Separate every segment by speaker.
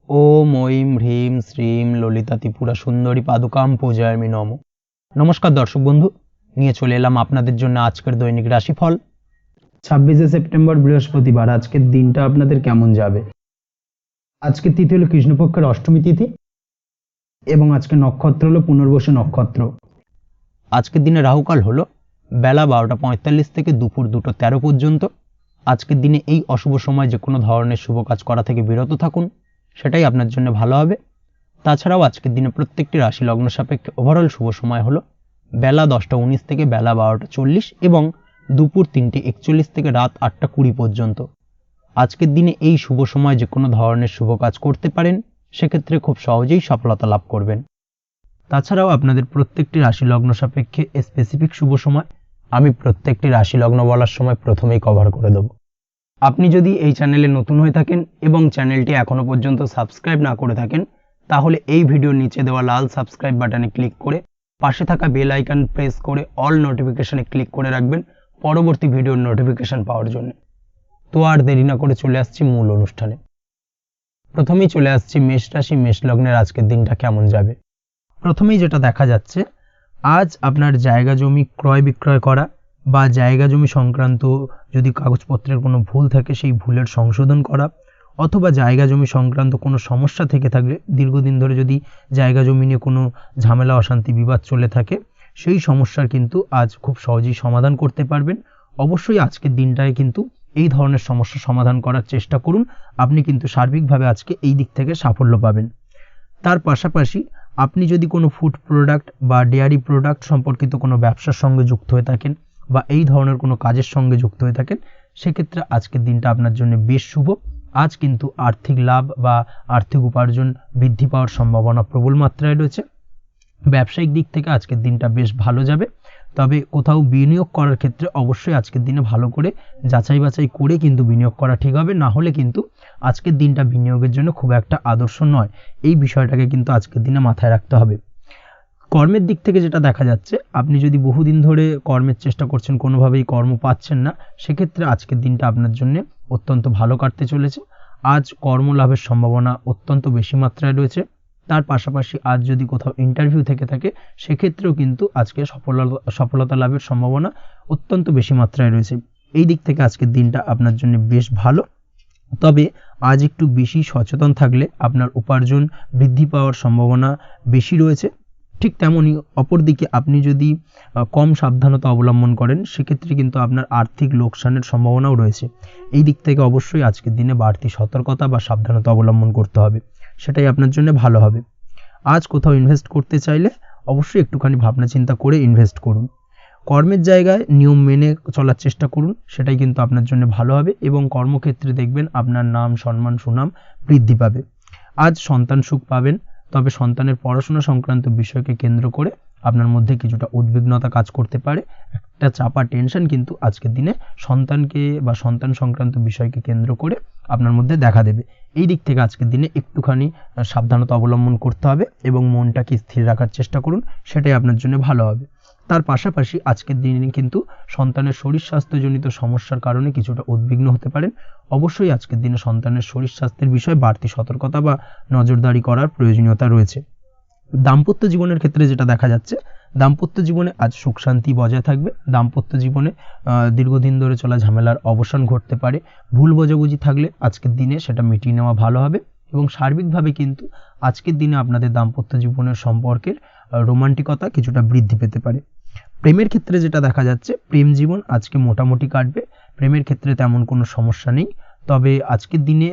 Speaker 1: ওম ঐম হ্রিম শ্রীম ললিতা ত্রিপুরা সুন্দরী পাদুকাম পূজায়ামি নমঃ। নমস্কার দর্শক বন্ধু, নিয়ে চলে এলাম আপনাদের জন্য আজকের দৈনিক রাশিফল 26শে সেপ্টেম্বর বৃহস্পতিবার। আজকের দিনটা আপনাদের কেমন যাবে? আজকের তিথি হলো কৃষ্ণপক্ষের অষ্টমী তিথি এবং আজকে নক্ষত্র হলো পুনর্বসু নক্ষত্র। আজকের দিনে রাহুকাল হলো বেলা 12টা 45 থেকে দুপুর 2টা 13 পর্যন্ত। আজকের দিনে এই অশুভ সময় যে কোনো ধরনের শুভ কাজ করা থেকে বিরত থাকুন, সেটাই আপনার জন্য ভালো হবে। তাছাড়াও আজকের দিনে প্রত্যেকটি রাশি লগ্ন সাপেক্ষে ওভারঅল শুভ সময় হলো বেলা 10টা 19 থেকে বেলা 12টা 40 এবং দুপুর 3টে 41 থেকে রাত 8টা 20 পর্যন্ত। আজকের দিনে এই শুভ সময় যে কোনো ধরনের শুভ কাজ করতে পারেন, সেক্ষেত্রে খুব সহজেই সফলতা লাভ করবেন। তাছাড়াও আপনাদের প্রত্যেকটি রাশি লগ্ন সাপেক্ষে স্পেসিফিক শুভ সময় আমি প্রত্যেকটি রাশি লগ্ন বলার সময় প্রথমেই কভার করে দেব। আপনি যদি এই চ্যানেলে নতুন হয়ে থাকেন এবং চ্যানেলটি এখনো পর্যন্ত সাবস্ক্রাইব না করে থাকেন, তাহলে এই ভিডিওর নিচে দেওয়া লাল সাবস্ক্রাইব বাটনে ক্লিক করে পাশে থাকা বেল আইকন প্রেস করে অল নোটিফিকেশনে ক্লিক করে রাখবেন পরবর্তী ভিডিওর নোটিফিকেশন পাওয়ার জন্য। তো আর দেরি না করে চলে আসছি মূল অনুষ্ঠানে। প্রথমেই চলে আসছি মেষ রাশি মেষ লগ্নের আজকের দিনটা কেমন যাবে। প্রথমেই যেটা দেখা যাচ্ছে, আজ আপনার জায়গা জমি ক্রয় বিক্রয় করা বা জায়গা জমি সংক্রান্ত যদি কাগজপত্রের কোনো ভুল থাকে সেই ভুলের সংশোধন করা, অথবা জায়গা জমি সংক্রান্ত কোনো সমস্যা থেকে থাকলে দীর্ঘদিন ধরে যদি জায়গা জমি নিয়ে কোনো ঝামেলা অশান্তি বিবাদ চলে থাকে, সেই সমস্যার কিন্তু আজ খুব সহজেই সমাধান করতে পারবেন। অবশ্যই আজকের দিনটায় কিন্তু এই ধরনের সমস্যা সমাধান করার চেষ্টা করুন, আপনি কিন্তু সার্বিকভাবে আজকে এই দিক থেকে সাফল্য পাবেন। তার পাশাপাশি আপনি যদি কোনো ফুড প্রোডাক্ট বা ডেয়ারি প্রোডাক্ট সম্পর্কিত কোনো ব্যবসার সঙ্গে যুক্ত হয়ে থাকেন বা এই ধরনের কোনো কাজের সঙ্গে যুক্ত হয়ে থাকেন, সেক্ষেত্রে আজকের দিনটা আপনার জন্য বেশ শুভ। আজ কিন্তু আর্থিক লাভ বা আর্থিক উপার্জন বৃদ্ধি পাওয়ার সম্ভাবনা প্রবল মাত্রায় রয়েছে। ব্যবসায়িক দিক থেকে আজকের দিনটা বেশ ভালো যাবে, তবে কোথাও বিনিয়োগ করার ক্ষেত্রে অবশ্যই আজকের দিনে ভালো করে যাচাই বাছাই করে কিন্তু বিনিয়োগ করা ঠিক হবে, না হলে কিন্তু আজকের দিনটা বিনিয়োগের জন্য খুব একটা আদর্শ নয়। এই বিষয়টাকে কিন্তু আজকের দিনে মাথায় রাখতে হবে। কর্মের দিক থেকে যেটা দেখা যাচ্ছে, আপনি যদি বহুদিন ধরে কর্মের চেষ্টা করছেন, কোনোভাবেই কর্ম পাচ্ছেন না, সেক্ষেত্রে আজকের দিনটা আপনার জন্য অত্যন্ত ভালো কাটতে চলেছে। আজ কর্মলাভের সম্ভাবনা অত্যন্ত বেশি মাত্রায় রয়েছে। তার পাশাপাশি আজ যদি কোথাও ইন্টারভিউ থেকে থাকে, সেক্ষেত্রেও কিন্তু আজকে সফলতা লাভের সম্ভাবনা অত্যন্ত বেশি মাত্রায় রয়েছে। এই দিক থেকে আজকের দিনটা আপনার জন্য বেশ ভালো, তবে আজ একটু বেশি সচেতন থাকলে আপনার উপার্জন বৃদ্ধি পাওয়ার সম্ভাবনা বেশি রয়েছে। ঠিক তেমনই অপরদিকে আপনি যদি কম সাবধানতা অবলম্বন করেন, সেক্ষেত্রে কিন্তু আপনার আর্থিক লোকসানের সম্ভাবনাও রয়েছে। এই দিক থেকে অবশ্যই আজকের দিনে বাড়তি সতর্কতা বা সাবধানতা অবলম্বন করতে হবে, সেটাই আপনার জন্য ভালো হবে। আজ কোথাও ইনভেস্ট করতে চাইলে অবশ্যই একটুখানি ভাবনা চিন্তা করে ইনভেস্ট করুন। কর্মের জায়গায় নিয়ম মেনে চলার চেষ্টা করুন, সেটাই কিন্তু আপনার জন্য ভালো হবে এবং কর্মক্ষেত্রে দেখবেন আপনার নাম সম্মান সুনাম বৃদ্ধি পাবে। আজ সন্তান সুখ পাবেন, তবে সন্তানের পড়াশোনা সংক্রান্ত বিষয়কে কেন্দ্র করে আপনার মধ্যে কিছুটা উদ্বিগ্নতা কাজ করতে পারে। একটা চাপা টেনশন কিন্তু আজকের দিনে সন্তানকে বা সন্তান সংক্রান্ত বিষয়কে কেন্দ্র করে আপনার মধ্যে দেখা দেবে। এই দিক থেকে আজকের দিনে একটুখানি সাবধানতা অবলম্বন করতে হবে এবং মনটাকে স্থির রাখার চেষ্টা করুন, সেটাই আপনার জন্য ভালো হবে। তার পাশাপাশি আজকের দিনে কিন্তু সন্তানের শরীর স্বাস্থ্যজনিত সমস্যার কারণে কিছুটা উদ্বিগ্ন হতে পারেন। অবশ্যই আজকের দিনে সন্তানের শরীর স্বাস্থ্যের বিষয়ে বাড়তি সতর্কতা বা নজরদারি করার প্রয়োজনীয়তা রয়েছে। দাম্পত্য জীবনের ক্ষেত্রে যেটা দেখা যাচ্ছে, দাম্পত্য জীবনে আজ সুখ শান্তি বজায় থাকবে। দাম্পত্য জীবনে দীর্ঘদিন ধরে চলা ঝামেলার অবসান ঘটতে পারে। ভুল বোঝাবুঝি থাকলে আজকের দিনে সেটা মিটিয়ে নেওয়া ভালো হবে এবং সার্বিকভাবে কিন্তু আজকের দিনে আপনাদের দাম্পত্য জীবনের সম্পর্কের রোমান্টিকতা কিছুটা বৃদ্ধি পেতে পারে। প্রেমের ক্ষেত্রে যেটা দেখা যাচ্ছে, প্রেম জীবন আজকে মোটামুটি কাটবে। প্রেমের ক্ষেত্রে তেমন কোনো সমস্যা নেই, তবে আজকের দিনে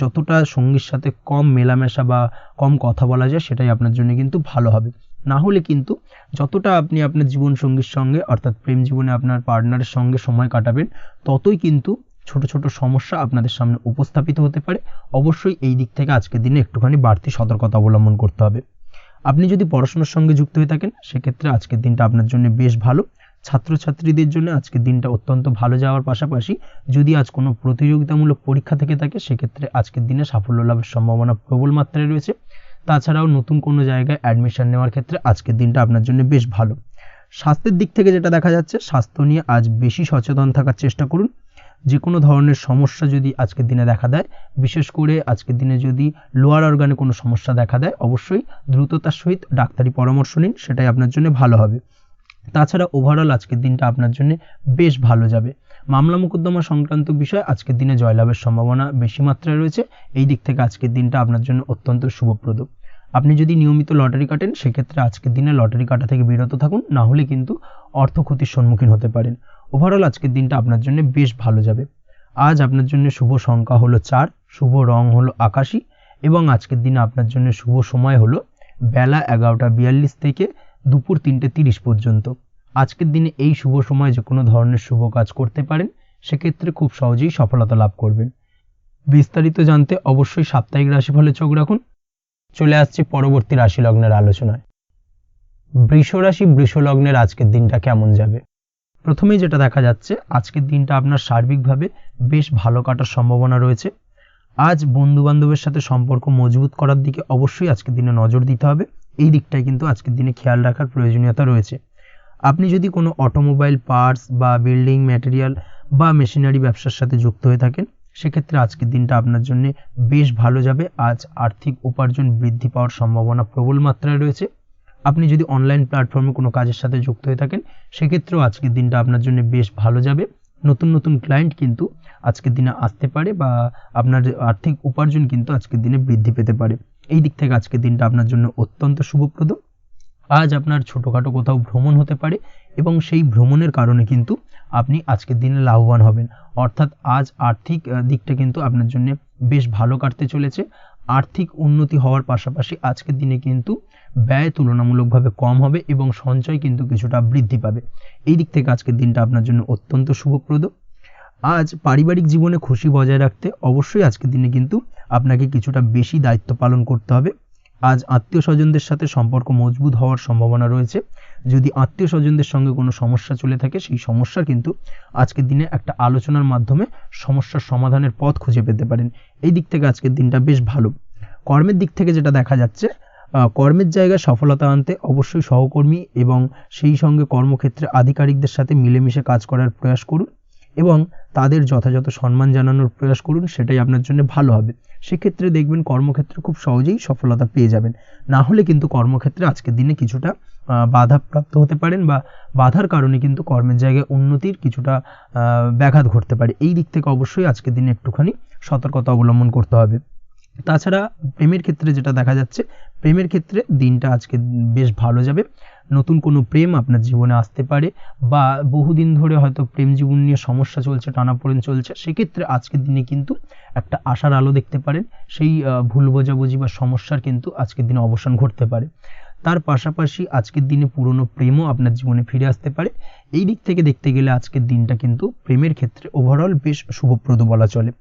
Speaker 1: যতটা সঙ্গীর সাথে কম মেলামেশা বা কম কথা বলা যায়, সেটাই আপনার জন্য কিন্তু ভালো হবে। না হলে কিন্তু যতটা আপনি আপনার জীবন সঙ্গীর সঙ্গে অর্থাৎ প্রেম জীবনে আপনার পার্টনারের সঙ্গে সময় কাটাবেন, ততই কিন্তু ছোট ছোট সমস্যা আপনাদের সামনে উপস্থাপিত হতে পারে। অবশ্যই এই দিক থেকে আজকের দিনে একটুখানি বাড়তি সতর্কতা অবলম্বন করতে হবে। আপনি যদি পড়াশোনার সঙ্গে যুক্ত হয়ে থাকেন, সেক্ষেত্রে আজকের দিনটা আপনার জন্য বেশ ভালো। ছাত্রছাত্রীদের জন্য আজকের দিনটা অত্যন্ত ভালো যাওয়ার পাশাপাশি যদি আজ কোনো প্রতিযোগিতামূলক পরীক্ষা থেকে থাকে, সেক্ষেত্রে আজকের দিনে সাফল্য লাভের সম্ভাবনা প্রবল মাত্রায় রয়েছে। তাছাড়াও নতুন কোনো জায়গায় অ্যাডমিশন নেওয়ার ক্ষেত্রে আজকের দিনটা আপনার জন্য বেশ ভালো। স্বাস্থ্যের দিক থেকে যেটা দেখা যাচ্ছে, স্বাস্থ্য নিয়ে আজ বেশি সচেতন থাকার চেষ্টা করুন। যে কোনো ধরনের সমস্যা যদি আজকের দিনে দেখা দেয়, বিশেষ করে আজকের দিনে যদি লোয়ার অর্গানে কোনো সমস্যা দেখা দেয়, অবশ্যই দ্রুততার সহিত ডাক্তারি পরামর্শ নিন, সেটাই আপনার জন্য ভালো হবে। তাছাড়া ওভারঅল আজকের দিনটা আপনার জন্য বেশ ভালো যাবে। মামলা মোকদ্দমা সংক্রান্ত বিষয় আজকের দিনে জয়লাভের সম্ভাবনা বেশি মাত্রায় রয়েছে। এই দিক থেকে আজকের দিনটা আপনার জন্য অত্যন্ত শুভপ্রদ। আপনি যদি নিয়মিত লটারি কাটেন, সেক্ষেত্রে আজকের দিনে লটারি কাটা থেকে বিরত থাকুন, না হলে কিন্তু অর্থ ক্ষতির সম্মুখীন হতে পারেন। ওভারঅল আজকের দিনটা আপনার জন্য বেশ ভালো যাবে। আজ আপনার জন্য শুভ সংখ্যা হলো 4, শুভ রং হলো আকাশী এবং আজকের দিনে আপনার জন্য শুভ সময় হলো বেলা 11:42 থেকে দুপুর 3:30 পর্যন্ত। আজকের দিনে এই শুভ সময় যে কোনো ধরনের শুভ কাজ করতে পারেন, সেক্ষেত্রে খুব সহজেই সফলতা লাভ করবেন। বিস্তারিত জানতে অবশ্যই সাপ্তাহিক রাশিফলে চোখ রাখুন। চলে আসছি পরবর্তী রাশি লগ্নের আলোচনায়। বৃষ রাশি, বৃষ লগ্নের আজকের দিনটা কেমন যাবে? প্রথমেই যেটা দেখা যাচ্ছে, আজকের দিনটা আপনার সার্বিকভাবে বেশ ভালো কাটার সম্ভাবনা রয়েছে। আজ বন্ধু বান্ধবের সাথে সম্পর্ক মজবুত করার দিকে অবশ্যই আজকের দিনে নজর দিতে হবে। এই দিকটাই কিন্তু আজকের দিনে খেয়াল রাখার প্রয়োজনীয়তা রয়েছে। আপনি যদি কোনো অটোমোবাইল পার্টস বা বিল্ডিং ম্যাটেরিয়াল বা মেশিনারি ব্যবসার সাথে যুক্ত হয়ে থাকেন, সেক্ষেত্রে আজকের দিনটা আপনার জন্য বেশ ভালো যাবে। আজ আর্থিক উপার্জন বৃদ্ধি পাওয়ার সম্ভাবনা প্রবল মাত্রায় রয়েছে। আপনি যদি অনলাইন প্ল্যাটফর্মে কোনো কাজের সাথে যুক্ত হয়ে থাকেন, সেক্ষেত্রেও আজকের দিনটা আপনার জন্য বেশ ভালো যাবে। নতুন নতুন ক্লায়েন্ট কিন্তু আজকের দিনে আসতে পারে বা আপনার আর্থিক উপার্জন কিন্তু আজকের দিনে বৃদ্ধি পেতে পারে। এই দিক থেকে আজকের দিনটা আপনার জন্য অত্যন্ত শুভপ্রদ। আজ আপনার ছোটোখাটো কোথাও ভ্রমণ হতে পারে এবং সেই ভ্রমণের কারণে কিন্তু আপনি আজকের দিনে লাভবান হবেন। অর্থাৎ আজ আর্থিক দিকটা কিন্তু আপনার জন্য বেশ ভালো কাটতে চলেছে। আর্থিক উন্নতি হওয়ার পাশাপাশি আজকের দিনে কিন্তু ব্যয় তুলনামূলকভাবে কম হবে এবং সঞ্চয় কিন্তু কিছুটা বৃদ্ধি পাবে। এই দিক থেকে আজকের দিনটা আপনার জন্য অত্যন্ত শুভপ্রদ। আজ পারিবারিক জীবনে খুশি বজায় রাখতে অবশ্যই আজকের দিনে কিন্তু আপনাকে কিছুটা বেশি দায়িত্ব পালন করতে হবে। আজ আত্মীয় স্বজনদের সাথে সম্পর্ক মজবুত হওয়ার সম্ভাবনা রয়েছে। যদি আত্মীয় স্বজনদের সঙ্গে কোনো সমস্যা চলে থাকে, সেই সমস্যা কিন্তু আজকের দিনে একটা আলোচনার মাধ্যমে সমস্যার সমাধানের পথ খুঁজে পেতে পারেন। এই দিক থেকে আজকের দিনটা বেশ ভালো। কর্মের দিক থেকে যেটা দেখা যাচ্ছে, কর্মের জায়গায় সফলতা আনতে অবশ্যই সহকর্মী এবং সেই সঙ্গে কর্মক্ষেত্রে আধিকারিকদের সাথে মিলেমিশে কাজ করার প্রয়াস করুন এবং তাদের যথাযথ সম্মান জানানোর প্রয়াস করুন, সেটাই আপনার জন্য ভালো হবে। সেক্ষেত্রে দেখবেন কর্মক্ষেত্রে খুব সহজেই সফলতা পেয়ে যাবেন। না হলে কিন্তু কর্মক্ষেত্রে আজকের দিনে কিছুটা বাধাপ্রাপ্ত হতে পারেন বা বাধার কারণে কিন্তু কর্মের জায়গায় উন্নতির কিছুটা ব্যাঘাত ঘটতে পারে। এই দিক থেকে অবশ্যই আজকের দিনে একটুখানি সতর্কতা অবলম্বন করতে হবে। তাছাড়া প্রেমের ক্ষেত্রে যেটা দেখা যাচ্ছে, প্রেমের ক্ষেত্রে দিনটা আজকে বেশ ভালো যাবে। নতুন কোনো প্রেম আপনার জীবনে আসতে পারে বা বহুদিন ধরে হয়তো প্রেম জীবন নিয়ে সমস্যা চলছে, টানাপোড়েন চলছে, সেক্ষেত্রে আজকের দিনে কিন্তু একটা আশার আলো দেখতে পারেন। সেই ভুল বোঝাবুঝি বা সমস্যার কিন্তু আজকের দিনে অবসান ঘটতে পারে। তার পাশাপাশি আজকের দিনে পুরনো প্রেমও আপনার জীবনে ফিরে আসতে পারে। এই দিক থেকে দেখতে গেলে আজকের দিনটা কিন্তু প্রেমের ক্ষেত্রে ওভারঅল বেশ শুভপ্রদ বলা চলে।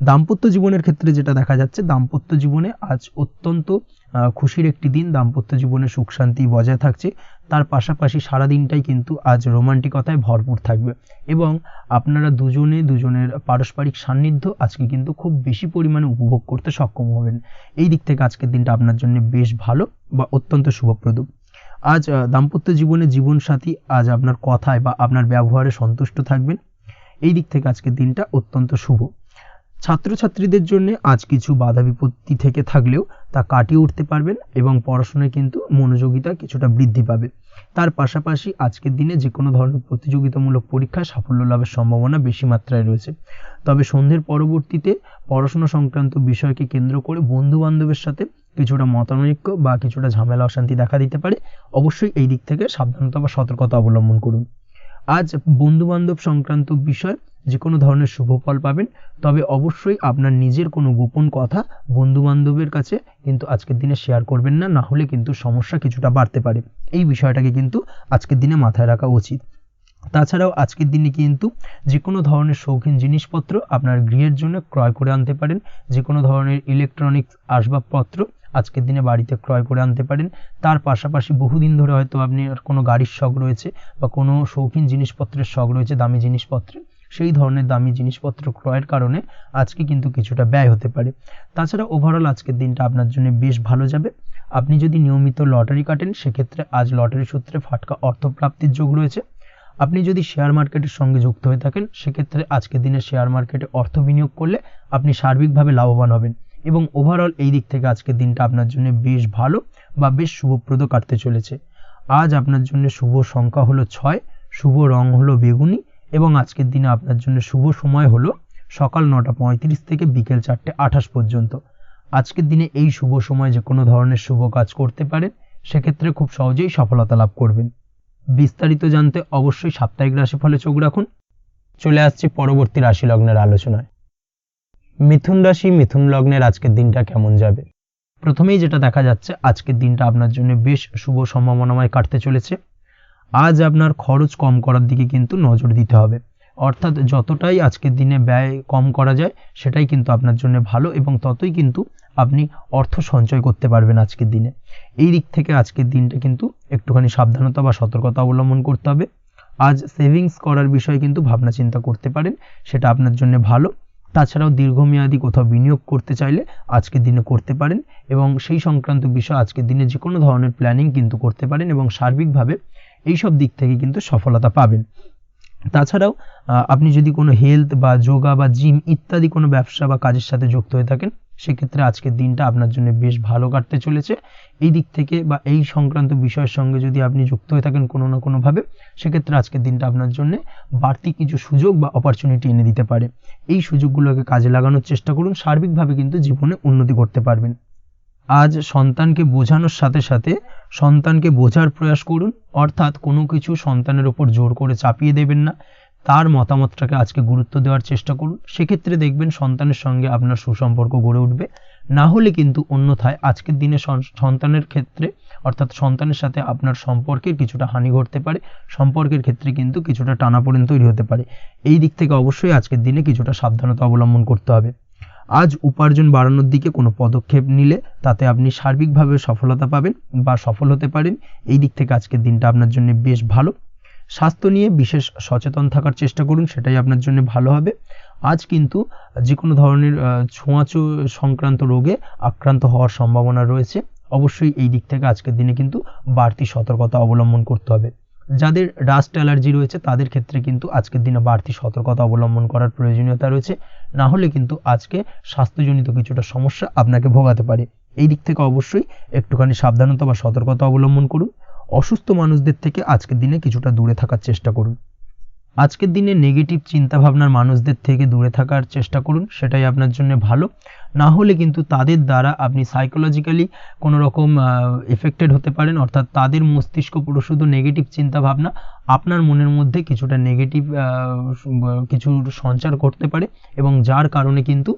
Speaker 1: দাম্পত্য জীবনের ক্ষেত্রে যেটা দেখা যাচ্ছে, দাম্পত্য জীবনে আজ অত্যন্ত খুশির একটি দিন। দাম্পত্য জীবনে সুখ শান্তি বজায় থাকছে। তার পাশাপাশি সারা দিনটাই কিন্তু আজ রোমান্টিকতায় ভরপুর থাকবে এবং আপনারা দুজনের পারস্পরিক সান্নিধ্য আজকে কিন্তু খুব বেশি পরিমাণে উপভোগ করতে সক্ষম হবেন। এই দিক থেকে আজকের দিনটা আপনার জন্য বেশ ভালো বা অত্যন্ত শুভপ্রদ। আজ দাম্পত্য জীবনে জীবনসাথী আজ আপনার কথায় বা আপনার ব্যবহারে সন্তুষ্ট থাকবেন। এই দিক থেকে আজকের দিনটা অত্যন্ত শুভ। ছাত্রছাত্রীদের জন্য আজ কিছু বাধা বিপত্তি থেকে থাকলেও তা কাটিয়ে উঠতে পারবেন এবং পড়াশোনায় কিন্তু মনোযোগিতা কিছুটা বৃদ্ধি পাবে। তার পাশাপাশি আজকের দিনে যে কোনো ধরনের প্রতিযোগিতামূলক পরীক্ষায় সাফল্য লাভের সম্ভাবনা বেশি মাত্রায় রয়েছে। তবে সন্ধ্যের পরবর্তীতে পড়াশোনা সংক্রান্ত বিষয়কে কেন্দ্র করে বন্ধু বান্ধবের সাথে কিছুটা মতানৈক্য বা কিছুটা ঝামেলা অশান্তি দেখা দিতে পারে। অবশ্যই এই দিক থেকে সাবধানতা বা সতর্কতা অবলম্বন করুন। আজ বন্ধু বান্ধব সংক্রান্ত বিষয় যে কোনো ধরনের শুভ ফল পাবেন, তবে অবশ্যই আপনার নিজের কোনো গোপন কথা বন্ধু বান্ধবের কাছে কিন্তু আজকের দিনে শেয়ার করবেন না, না হলে কিন্তু সমস্যা কিছুটা বাড়তে পারে। এই বিষয়টাকে কিন্তু আজকের দিনে মাথায় রাখা উচিত। তাছাড়াও আজকের দিনে কিন্তু যে কোনো ধরনের শৌখিন জিনিসপত্র আপনার গৃহের জন্য ক্রয় করে আনতে পারেন। যে কোনো ধরনের ইলেকট্রনিক্স আসবাবপত্র আজকের দিনে বাড়িতে ক্রয় করে আনতে পারেন। তার পাশাপাশি বহুদিন ধরে হয়তো আপনি কোনো গাড়ির শখ রয়েছে বা কোনো শৌখিন জিনিসপত্রের শখ রয়েছে, দামি জিনিসপত্রের, সেই ধরনের দামি জিনিসপত্র ক্রয়ের কারণে আজকে কিন্তু কিছুটা ব্যয় হতে পারে। তাছাড়া ওভারঅল আজকের দিনটা আপনার জন্য বেশ ভালো যাবে। আপনি যদি নিয়মিত লটারি কাটেন, সেক্ষেত্রে আজ লটারি সূত্রে ফাটকা অর্থপ্রাপ্তির যোগ রয়েছে। আপনি যদি শেয়ার মার্কেটের সঙ্গে যুক্ত হয়ে থাকেন সেক্ষেত্রে আজকের দিনে শেয়ার মার্কেটে অর্থ বিনিয়োগ করলে আপনি সার্বিকভাবে লাভবান হবেন এবং ওভারঅল এই দিক থেকে আজকের দিনটা আপনার জন্য বেশ ভালো বা বেশ শুভপ্রদ কাটতে চলেছে। আজ আপনার জন্য শুভ সংখ্যা হলো 6, শুভ রং হলো বেগুনি এবং আজকের দিনে আপনার জন্য শুভ সময় হলো সকাল 9:35 থেকে বিকেল 4:28 পর্যন্ত। আজকের দিনে এই শুভ সময় যে কোনো ধরনের শুভ কাজ করতে পারেন, সেক্ষেত্রে খুব সহজেই সফলতা লাভ করবেন। বিস্তারিত জানতে অবশ্যই সাপ্তাহিক রাশিফলে চোখ রাখুন। চলে আসছি পরবর্তী রাশি লগ্নের আলোচনায়। মিথুন রাশি, মিথুন লগ্নের আজকের দিনটা কেমন যাবে? প্রথমেই যেটা দেখা যাচ্ছে, আজকের দিনটা আপনার জন্য বেশ শুভ সম্ভাবনাময় কাটতে চলেছে। আজ আপনার খরচ কম করার দিকে কিন্তু নজর দিতে হবে, অর্থাৎ যতটাই আজকের দিনে ব্যয় কম করা যায় সেটাই কিন্তু আপনার জন্য ভালো এবং ততই কিন্তু আপনি অর্থ সঞ্চয় করতে পারবেন আজকের দিনে। এই দিক থেকে আজকের দিনটা কিন্তু একটুখানি সাবধানতা বা সতর্কতা অবলম্বন করতে হবে। আজ সেভিংস করার বিষয়ে কিন্তু ভাবনা চিন্তা করতে পারেন, সেটা আপনার জন্য ভালো। তাছাড়াও দীর্ঘমেয়াদী কোথাও বিনিয়োগ করতে চাইলে আজকের দিনে করতে পারেন এবং সেই সংক্রান্ত বিষয় আজকের দিনে যে কোনো ধরনের প্ল্যানিং কিন্তু করতে পারেন এবং সার্বিকভাবে এইসব দিক থেকে কিন্তু সফলতা পাবেন। তাছাড়াও আপনি যদি কোনো হেলথ বা যোগা বা জিম ইত্যাদি কোনো ব্যবসা বা কাজের সাথে যুক্ত হয়ে থাকেন, সেক্ষেত্রে আজকের দিনটা আপনার জন্য বেশ ভালো কাটতে চলেছে। এই দিক থেকে বা এই সংক্রান্ত বিষয়ের সঙ্গে যদি আপনি যুক্ত হয়ে থাকেন কোনো না কোনোভাবে, সেক্ষেত্রে আজকের দিনটা আপনার জন্য বাড়তি কিছু সুযোগ বা অপরচুনিটি এনে দিতে পারে। এই সুযোগগুলোকে কাজে লাগানোর চেষ্টা করুন, সার্বিকভাবে কিন্তু জীবনে উন্নতি করতে পারবেন। আজ সন্তানকে বোঝানোর সাথে সাথে সন্তানকে বোঝার প্রয়াস করুন, অর্থাৎ কোনো কিছু সন্তানের ওপর জোর করে চাপিয়ে দেবেন না, তার মতামতটাকে আজকে গুরুত্ব দেওয়ার চেষ্টা করুন। সেক্ষেত্রে দেখবেন সন্তানের সঙ্গে আপনার সুসম্পর্ক গড়ে উঠবে। না হলে কিন্তু অন্যথায় আজকের দিনে সন্তানের ক্ষেত্রে অর্থাৎ সন্তানের সাথে আপনার সম্পর্কের কিছুটা হানি ঘটতে পারে, সম্পর্কের ক্ষেত্রে কিন্তু কিছুটা টানাপোড়েন তৈরি হতে পারে। এই দিক থেকে অবশ্যই আজকের দিনে কিছুটা সাবধানতা অবলম্বন করতে হবে। আজ উপার্জন বাড়ানোর দিকে কোনো পদক্ষেপ নিলে তাতে আপনি সার্বিকভাবে সফলতা পাবেন বা সফল হতে পারেন। এই দিক থেকে আজকের দিনটা আপনার জন্য বেশ ভালো। স্বাস্থ্য নিয়ে বিশেষ সচেতন থাকার চেষ্টা করুন, সেটাই আপনার জন্য ভালো হবে। আজ কিন্তু যে কোনো ধরনের ছোঁয়াচে সংক্রান্ত রোগে আক্রান্ত হওয়ার সম্ভাবনা রয়েছে। অবশ্যই এই দিক থেকে আজকের দিনে কিন্তু বাড়তি সতর্কতা অবলম্বন করতে হবে। যাদের ডাস্ট অ্যালার্জি রয়েছে তাদের ক্ষেত্রে কিন্তু আজকের দিনে বাড়তি সতর্কতা অবলম্বন করার প্রয়োজনীয়তা রয়েছে, না হলে কিন্তু আজকে স্বাস্থ্যজনিত কিছুটা সমস্যা আপনাকে ভোগাতে পারে। এই দিক থেকে অবশ্যই একটুখানি সাবধানতা বা সতর্কতা অবলম্বন করুন। অসুস্থ মানুষদের থেকে আজকের দিনে কিছুটা দূরে থাকার চেষ্টা করুন। আজকের দিনে নেগেটিভ চিন্তাভাবনার মানুষদের থেকে দূরে থাকার চেষ্টা করুন, সেটাই আপনার জন্য ভালো। না হলে কিন্তু তাদের দ্বারা আপনি সাইকোলজিক্যালি কোনো রকম এফেক্টেড হতে পারেন, অর্থাৎ তাদের মস্তিষ্ক পুরো শুধু নেগেটিভ চিন্তাভাবনা আপনার মনের মধ্যে কিছুটা নেগেটিভ কিছু সঞ্চার করতে পারে এবং যার কারণে কিন্তু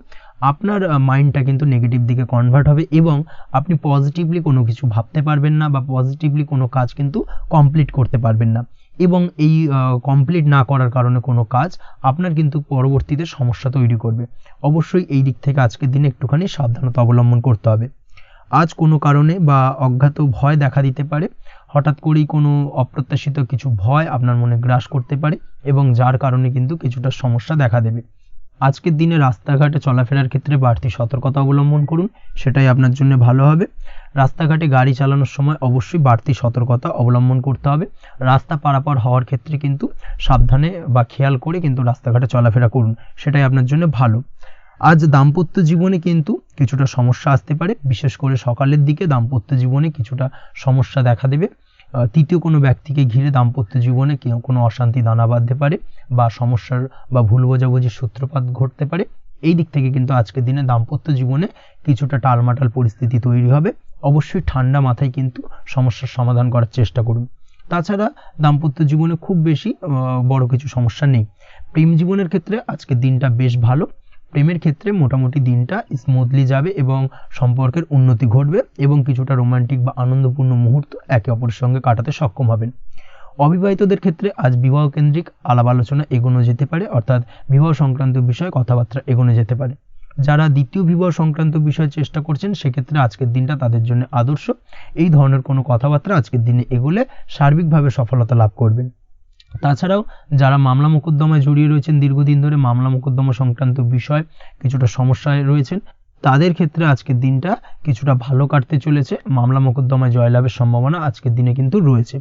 Speaker 1: আপনার মাইন্ডটা কিন্তু নেগেটিভ দিকে কনভার্ট হবে এবং আপনি পজিটিভলি কোনো কিছু ভাবতে পারবেন না বা পজিটিভলি কোনো কাজ কিন্তু কমপ্লিট করতে পারবেন না এবং এই কমপ্লিট না করার কারণে কোনো কাজ আপনার কিন্তু পরবর্তীতে সমস্যা তৈরি করবে। অবশ্যই এই দিক থেকে আজকের দিনে একটুখানি সাবধানতা অবলম্বন করতে হবে। আজ কোনো কারণে বা অজ্ঞাত ভয় দেখা দিতে পারে, হঠাৎ করেই কোনো অপ্রত্যাশিত কিছু ভয় আপনার মনে গ্রাস করতে পারে এবং যার কারণে কিন্তু কিছুটা সমস্যা দেখা দেবে। আজকের দিনে রাস্তাঘাটে চলাফেরার ক্ষেত্রে বাড়তি সতর্কতা অবলম্বন করুন, সেটাই আপনার জন্য ভালো হবে। রাস্তাঘাটে গাড়ি চালানোর সময় অবশ্যই বাড়তি সতর্কতা অবলম্বন করতে হবে। রাস্তা পারাপার হওয়ার ক্ষেত্রে কিন্তু সাবধানে বা খেয়াল করে কিন্তু রাস্তাঘাটে চলাফেরা করুন, সেটাই আপনার জন্য ভালো। আজ দাম্পত্য জীবনে কিন্তু কিছুটা সমস্যা আসতে পারে, বিশেষ করে সকালের দিকে দাম্পত্য জীবনে কিছুটা সমস্যা দেখা দেবে। তৃতীয় কোনো ব্যক্তিকে ঘিরে দাম্পত্য জীবনে কোনো অশান্তি দানা বাঁধতে পারে বা সমস্যার বা ভুল বোঝাবুঝির সূত্রপাত ঘটতে পারে। এই দিক থেকে কিন্তু আজকের দিনে দাম্পত্য জীবনে কিছুটা টালমাটাল পরিস্থিতি তৈরি হবে। অবশ্যই ঠান্ডা মাথায় কিন্তু সমস্যার সমাধান করার চেষ্টা করুন। তাছাড়া দাম্পত্য জীবনে খুব বেশি বড় কিছু সমস্যা নেই। প্রেম জীবনের ক্ষেত্রে আজকের দিনটা বেশ ভালো। প্রেমের ক্ষেত্রে মোটামুটি দিনটা স্মুথলি যাবে এবং সম্পর্কের উন্নতি ঘটবে এবং কিছুটা রোমান্টিক বা আনন্দপূর্ণ মুহূর্ত একে অপরের সঙ্গে কাটাতে সক্ষম হবেন। অবিবাহিতদের ক্ষেত্রে আজ বিবাহ কেন্দ্রিক আলাপ আলোচনা এগোনো যেতে পারে, অর্থাৎ বিবাহ সংক্রান্ত বিষয়ে কথাবার্তা এগোনো যেতে পারে। যারা দ্বিতীয় বিবাহ সংক্রান্ত বিষয়ে চেষ্টা করছেন সেক্ষেত্রে আজকের দিনটা তাদের জন্য আদর্শ। এই ধরনের কোনো কথাবার্তা আজকের দিনে এগোলে সার্বিকভাবে সফলতা লাভ করবেন। তাছাড়াও যারা মামলা মোকদ্দমায় জড়িয়ে রয়েছেন, দীর্ঘদিন ধরে মামলা মোকদ্দমা সংক্রান্ত বিষয় কিছুটা সমস্যায় রয়েছেন, তাদের ক্ষেত্রে আজকের দিনটা কিছুটা ভালো কাটতে চলেছে। মামলা মোকদ্দমায় জয়লাভের সম্ভাবনা আজকের দিনে কিন্তু রয়েছে।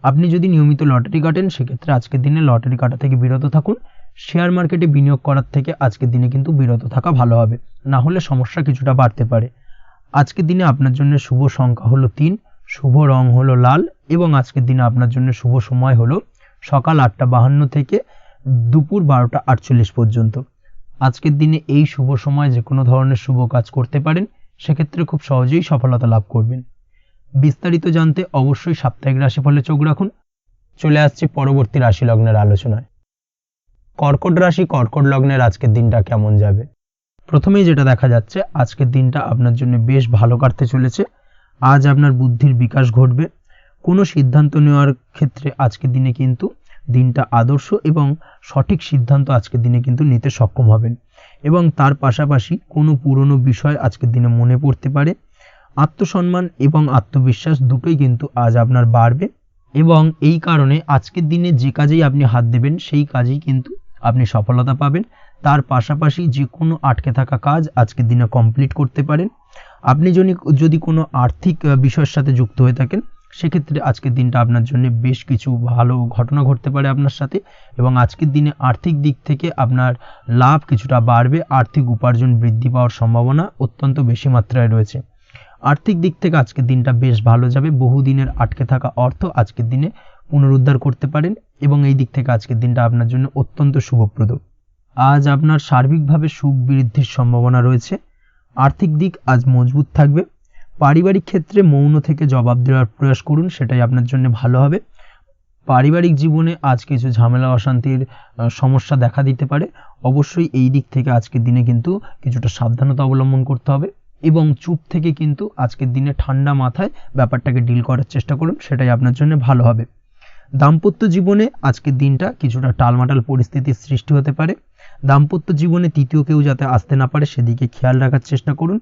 Speaker 1: আপনি যদি নিয়মিত লটারি কাটেন সেক্ষেত্রে আজকের দিনে লটারি কাটা থেকে বিরত থাকুন। শেয়ার মার্কেটে বিনিয়োগ করার থেকে আজকের দিনে কিন্তু বিরত থাকা ভালো হবে, না হলে সমস্যা কিছুটা বাড়তে পারে। আজকের দিনে আপনার জন্য শুভ সংখ্যা হলো 3, শুভ রং হলো লাল এবং আজকের দিনে আপনার জন্য শুভ সময় হলো সকাল 8:52 থেকে দুপুর 12:48 পর্যন্ত। আজকের দিনে এই শুভ সময় যে কোনো ধরনের শুভ কাজ করতে পারেন, সেক্ষেত্রে খুব সহজেই সফলতা লাভ করবেন। বিস্তারিত জানতে অবশ্যই সাপ্তাহিক রাশিফলে চোখ রাখুন। চলে আসছি পরবর্তী রাশি লগ্নের আলোচনায়। কর্কট রাশি, কর্কট লগ্নের আজকের দিনটা কেমন যাবে? প্রথমেই যেটা দেখা যাচ্ছে, আজকের দিনটা আপনার জন্য বেশ ভালো কাটতে চলেছে। আজ আপনার বুদ্ধির বিকাশ ঘটবে। কোনো সিদ্ধান্ত নেওয়ার ক্ষেত্রে আজকের দিনে কিন্তু দিনটা আদর্শ এবং সঠিক সিদ্ধান্ত আজকের দিনে কিন্তু নিতে সক্ষম হবেন। এবং তার পাশাপাশি কোনো পুরনো বিষয় আজকের দিনে মনে পড়তে পারে। আত্মসম্মান এবং আত্মবিশ্বাস দুটোই কিন্তু আজ আপনার বাড়বে এবং এই কারণে আজকের দিনে যে কাজেই আপনি হাত দেবেন সেই কাজেই কিন্তু আপনি সফলতা পাবেন। তার পাশাপাশি যে কোনো আটকে থাকা কাজ আজকের দিনে কমপ্লিট করতে পারেন। আপনি যদি কোনো আর্থিক বিষয়ের সাথে যুক্ত হয়ে থাকেন, সেক্ষেত্রে আজকের দিনটা আপনার জন্য বেশ কিছু ভালো ঘটনা ঘটতে পারে আপনার সাথে এবং আজকের দিনে আর্থিক দিক থেকে আপনার লাভ কিছুটা বাড়বে। আর্থিক উপার্জন বৃদ্ধি পাওয়ার সম্ভাবনা অত্যন্ত বেশি মাত্রায় রয়েছে। আর্থিক দিক থেকে আজকের দিনটা বেশ ভালো যাবে। বহুদিনের আটকে থাকা অর্থ আজকের দিনে পুনরুদ্ধার করতে পারেন এবং এই দিক থেকে আজকের দিনটা আপনার জন্য অত্যন্ত শুভপ্রদ। আজ আপনার সার্বিকভাবে সুখ বৃদ্ধির সম্ভাবনা রয়েছে। আর্থিক দিক আজ মজবুত থাকবে। পারিবারিক ক্ষেত্রে মৌন থেকে জবাব দেওয়ার প্রয়াস করুন, সেটাই আপনার জন্য ভালো হবে। পারিবারিক জীবনে আজ কিছু ঝামেলা অশান্তির সমস্যা দেখা দিতে পারে। অবশ্যই এই দিক থেকে আজকের দিনে কিন্তু কিছুটা সাবধানতা অবলম্বন করতে হবে এবং চুপ থেকে কিন্তু আজকের দিনে ঠান্ডা মাথায় ব্যাপারটাকে ডিল করার চেষ্টা করুন, সেটাই আপনার জন্য ভালো হবে। দাম্পত্য জীবনে আজকের দিনটা কিছুটা টালমাটাল পরিস্থিতির সৃষ্টি হতে পারে। দাম্পত্য জীবনে তৃতীয় কেউ যাতে আসতে না পারে সেদিকে খেয়াল রাখার চেষ্টা করুন।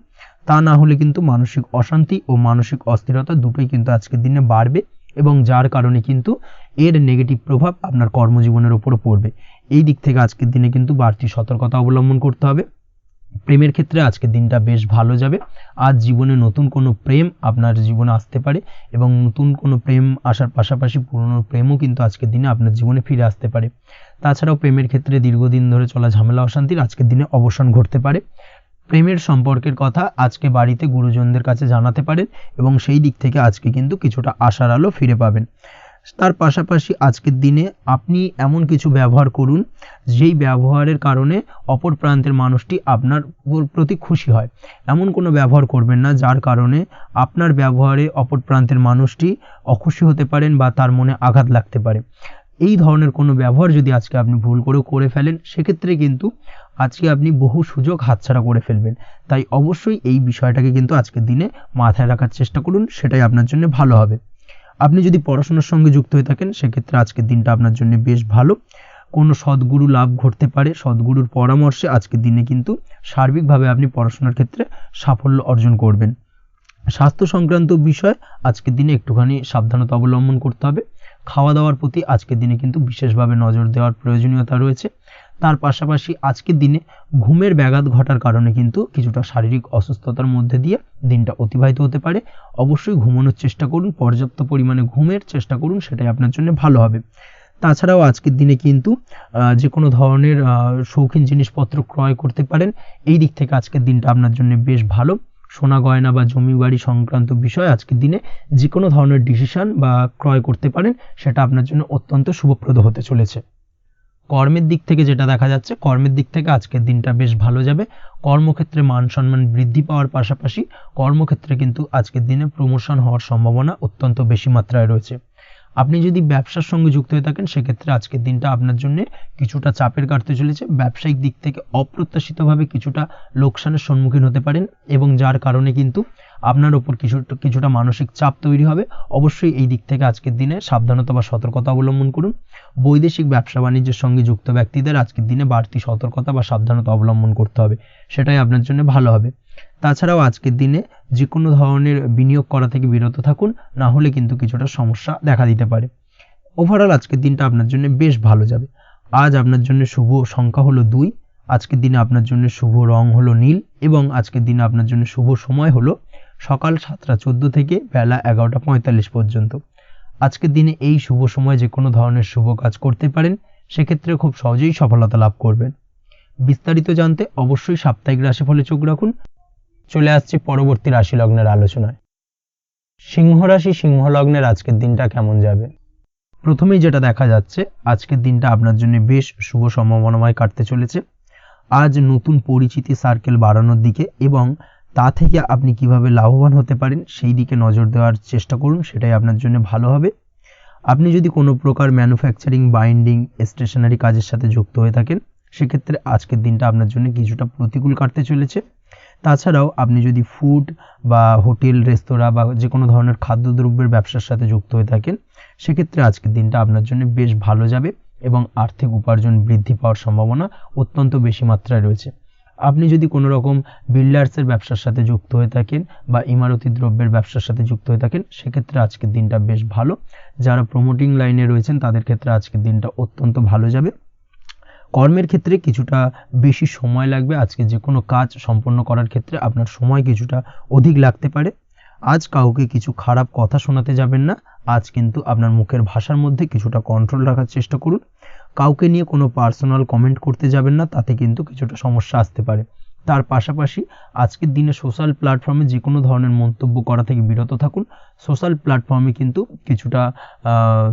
Speaker 1: তা না হলে কিন্তু মানসিক অশান্তি ও মানসিক অস্থিরতা দুটোই কিন্তু আজকের দিনে বাড়বে এবং যার কারণে কিন্তু এর নেগেটিভ প্রভাব আপনার কর্মজীবনের উপরও পড়বে। এই দিক থেকে আজকের দিনে কিন্তু বাড়তি সতর্কতা অবলম্বন করতে হবে। প্রেমের ক্ষেত্রে আজকের দিনটা বেশ ভালো যাবে। আজ জীবনে নতুন কোনো প্রেম আপনার জীবনে আসতে পারে এবং নতুন কোনো প্রেম আসার পাশাপাশি পুরনো প্রেমও কিন্তু আজকের দিনে আপনার জীবনে ফিরে আসতে পারে। তাছাড়াও প্রেমের ক্ষেত্রে দীর্ঘদিন ধরে চলা ঝামেলা অশান্তির আজকের দিনে অবসান ঘটতে পারে। প্রেমের সম্পর্কের কথা আজকে বাড়িতে গুরুজনদের কাছে জানাতে পারেন এবং সেই দিক থেকে আজকে কিন্তু কিছুটা আশার আলো ফিরে পাবেন। তার পাশাপাশি আজকের দিনে আপনি এমন কিছু ব্যবহার করুন যেই ব্যবহারের কারণে অপর প্রান্তের মানুষটি আপনার প্রতি খুশি হয়। এমন কোনো ব্যবহার করবেন না যার কারণে আপনার ব্যবহারে অপর প্রান্তের মানুষটি অখুশি হতে পারেন বা তার মনে আঘাত লাগতে পারে। এই ধরনের কোনো ব্যবহার যদি আজকে আপনি ভুল করে ফেলেন, সেক্ষেত্রে কিন্তু আজকে আপনি বহু সুযোগ হাতছাড়া করে ফেলবেন। তাই অবশ্যই এই বিষয়টাকে কিন্তু আজকের দিনে মাথায় রাখার চেষ্টা করুন, সেটাই আপনার জন্য ভালো হবে। আপনি যদি পড়াশোনার সঙ্গে যুক্ত হয়ে থাকেন, সেক্ষেত্রে আজকের দিনটা আপনার জন্য বেশ ভালো। কোনো সদ্গুরু লাভ ঘটতে পারে। সদ্গুরুর পরামর্শে আজকের দিনে কিন্তু সার্বিকভাবে আপনি পড়াশোনার ক্ষেত্রে সাফল্য অর্জন করবেন। স্বাস্থ্য সংক্রান্ত বিষয় আজকের দিনে একটুখানি সাবধানতা অবলম্বন করতে হবে। খাওয়া দাওয়ার প্রতি আজকের দিনে কিন্তু বিশেষভাবে নজর দেওয়ার প্রয়োজনীয়তা রয়েছে। তার পাশাপাশি আজকের দিনে ঘুমের ব্যাঘাত ঘটার কারণে কিন্তু কিছুটা শারীরিক অসুস্থতার মধ্যে দিয়ে দিনটা অতিবাহিত হতে পারে। অবশ্যই ঘুমানোর চেষ্টা করুন, পর্যাপ্ত পরিমাণে ঘুমের চেষ্টা করুন, সেটাই আপনার জন্য ভালো হবে। তাছাড়াও আজকের দিনে কিন্তু যে কোনো ধরনের শৌখিন জিনিসপত্র ক্রয় করতে পারেন। এই দিক থেকে আজকের দিনটা আপনার জন্য বেশ ভালো। সোনা গয়না বা জমি বাড়ি সংক্রান্ত বিষয় আজকের দিনে যে কোনো ধরনের ডিসিশন বা ক্রয় করতে পারেন, সেটা আপনার জন্য অত্যন্ত শুভপ্রদ হতে চলেছে। কর্মের দিক থেকে যেটা দেখা যাচ্ছে, কর্মের দিক থেকে আজকের দিনটা বেশ ভালো যাবে। কর্মক্ষেত্রে মান সম্মান বৃদ্ধি পাওয়ার পাশাপাশি কর্মক্ষেত্রে কিন্তু আজকের দিনে প্রমোশন হওয়ার সম্ভাবনা অত্যন্ত বেশি মাত্রায় রয়েছে। আপনি যদি ব্যবসার সঙ্গে যুক্ত হয়ে থাকেন, সেক্ষেত্রে আজকের দিনটা আপনার জন্য কিছুটা চাপের কাটতে চলেছে। ব্যবসায়িক দিক থেকে অপ্রত্যাশিতভাবে কিছুটা লোকসানের সম্মুখীন হতে পারেন এবং যার কারণে কিন্তু আপনার ওপর কিছুটা মানসিক চাপ তৈরি হবে। অবশ্যই এই দিক থেকে আজকের দিনে সাবধানতা বা সতর্কতা অবলম্বন করুন। বৈদেশিক ব্যবসা বাণিজ্যের সঙ্গে যুক্ত ব্যক্তিদের আজকের দিনে বাড়তি সতর্কতা বা সাবধানতা অবলম্বন করতে হবে, সেটাই আপনার জন্য ভালো হবে। তাছাড়াও আজকের দিনে যে কোনো ধরনের বিনিয়োগ করা থেকে বিরত থাকুন, না হলে কিন্তু কিছুটা সমস্যা দেখা দিতে পারে। ওভারঅল আজকের দিনটা আপনার জন্য বেশ ভালো যাবে। আজ আপনার জন্য শুভ সংখ্যা হলো 2। আজকের দিনে আপনার জন্য শুভ রং হলো নীল এবং আজকের দিনে আপনার জন্য শুভ সময় হলো সকাল 7:14 থেকে বেলা 11:45 পর্যন্ত। আজকের দিনে এই শুভ সময়ে যে কোনো ধরনের শুভ কাজ করতে পারেন, সেক্ষেত্রে খুব সহজেই সফলতা লাভ করবেন। বিস্তারিত জানতে অবশ্যই সাপ্তাহিক রাশিফলে চোখ রাখুন। চলে আসছি পরবর্তী রাশি লগ্নের আলোচনায়। সিংহ রাশি সিংহ লগ্নের আজকের দিনটা কেমন যাবে? প্রথমেই যেটা দেখা যাচ্ছে, আজকের দিনটা আপনার জন্য বেশ শুভ সম্ভাবনাময় কাটতে চলেছে। আজ নতুন পরিচিতি সার্কেল বাড়ানোর দিকে এবং তা থেকে আপনি কিভাবে লাভবান হতে পারেন সেই দিকে নজর দেওয়ার চেষ্টা করুন, সেটাই আপনার জন্য ভালো হবে। আপনি যদি কোনো প্রকার ম্যানুফ্যাকচারিং, বাইন্ডিং, স্টেশনারি কাজের সাথে যুক্ত হয়ে থাকেন, সেক্ষেত্রে আজকের দিনটা আপনার জন্য কিছুটা প্রতিকূল কাটতে চলেছে। তাছাড়াও আপনি যদি ফুড বা হোটেল, রেস্তোরাঁ বা যে কোনো ধরনের খাদ্যদ্রব্যের ব্যবসার সাথে যুক্ত হয়ে থাকেন, সেক্ষেত্রে আজকের দিনটা আপনার জন্য বেশ ভালো যাবে এবং আর্থিক উপার্জন বৃদ্ধি পাওয়ার সম্ভাবনা অত্যন্ত বেশি মাত্রায় রয়েছে। আপনি যদি কোনো রকম বিল্ডার্সের ব্যবসার সাথে যুক্ত হয়ে থাকেন বা ইমারতি দ্রব্যের ব্যবসার সাথে যুক্ত হয়ে থাকেন, সেক্ষেত্রে আজকের দিনটা বেশ ভালো। যারা প্রমোটিং লাইনে রয়েছেন তাদের ক্ষেত্রে আজকের দিনটা অত্যন্ত ভালো যাবে। কর্মের ক্ষেত্রে কিছুটা বেশি সময় লাগবে। আজকে যে কোনো কাজ সম্পন্ন করার ক্ষেত্রে আপনার সময় কিছুটা অধিক লাগতে পারে। আজ কাউকে কিছু খারাপ কথা শোনাতে যাবেন না। আজ কিন্তু আপনার মুখের ভাষার মধ্যে কিছুটা কন্ট্রোল রাখার চেষ্টা করুন। কাউকে নিয়ে কোনো পার্সোনাল কমেন্ট করতে যাবেন না, তাতে কিন্তু কিছুটা সমস্যা আসতে পারে। তার পাশাপাশি আজকের দিনে সোশ্যাল প্ল্যাটফর্মে যে কোনো ধরনের মন্তব্য করা থেকে বিরত থাকুন। সোশ্যাল প্ল্যাটফর্মে কিন্তু কিছুটা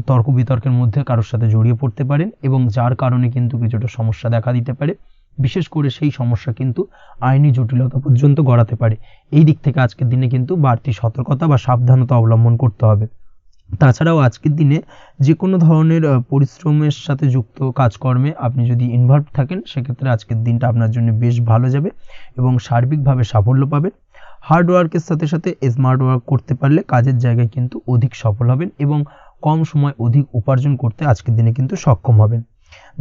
Speaker 1: তর্ক বিতর্কের মধ্যে কারোর সাথে জড়িয়ে পড়তে পারেন এবং যার কারণে কিন্তু কিছুটা সমস্যা দেখা দিতে পারে। বিশেষ করে সেই সমস্যা কিন্তু আইনি জটিলতা পর্যন্ত গড়াতে পারে। এই দিক থেকে আজকের দিনে কিন্তু বাড়তি সতর্কতা বা সাবধানতা অবলম্বন করতে হবে। তাছাড়াও আজকের দিনে যে কোনো ধরনের পরিশ্রমের সাথে যুক্ত কাজকর্মে আপনি যদি ইনভলভ থাকেন, সেক্ষেত্রে আজকের দিনটা আপনার জন্য বেশ ভালো যাবে এবং সার্বিকভাবে সাফল্য পাবেন। হার্ড ওয়ার্কের সাথে সাথে স্মার্ট ওয়ার্ক করতে পারলে কাজের জায়গায় কিন্তু অধিক সফল হবেন এবং কম সময় অধিক উপার্জন করতে আজকের দিনে কিন্তু সক্ষম হবেন।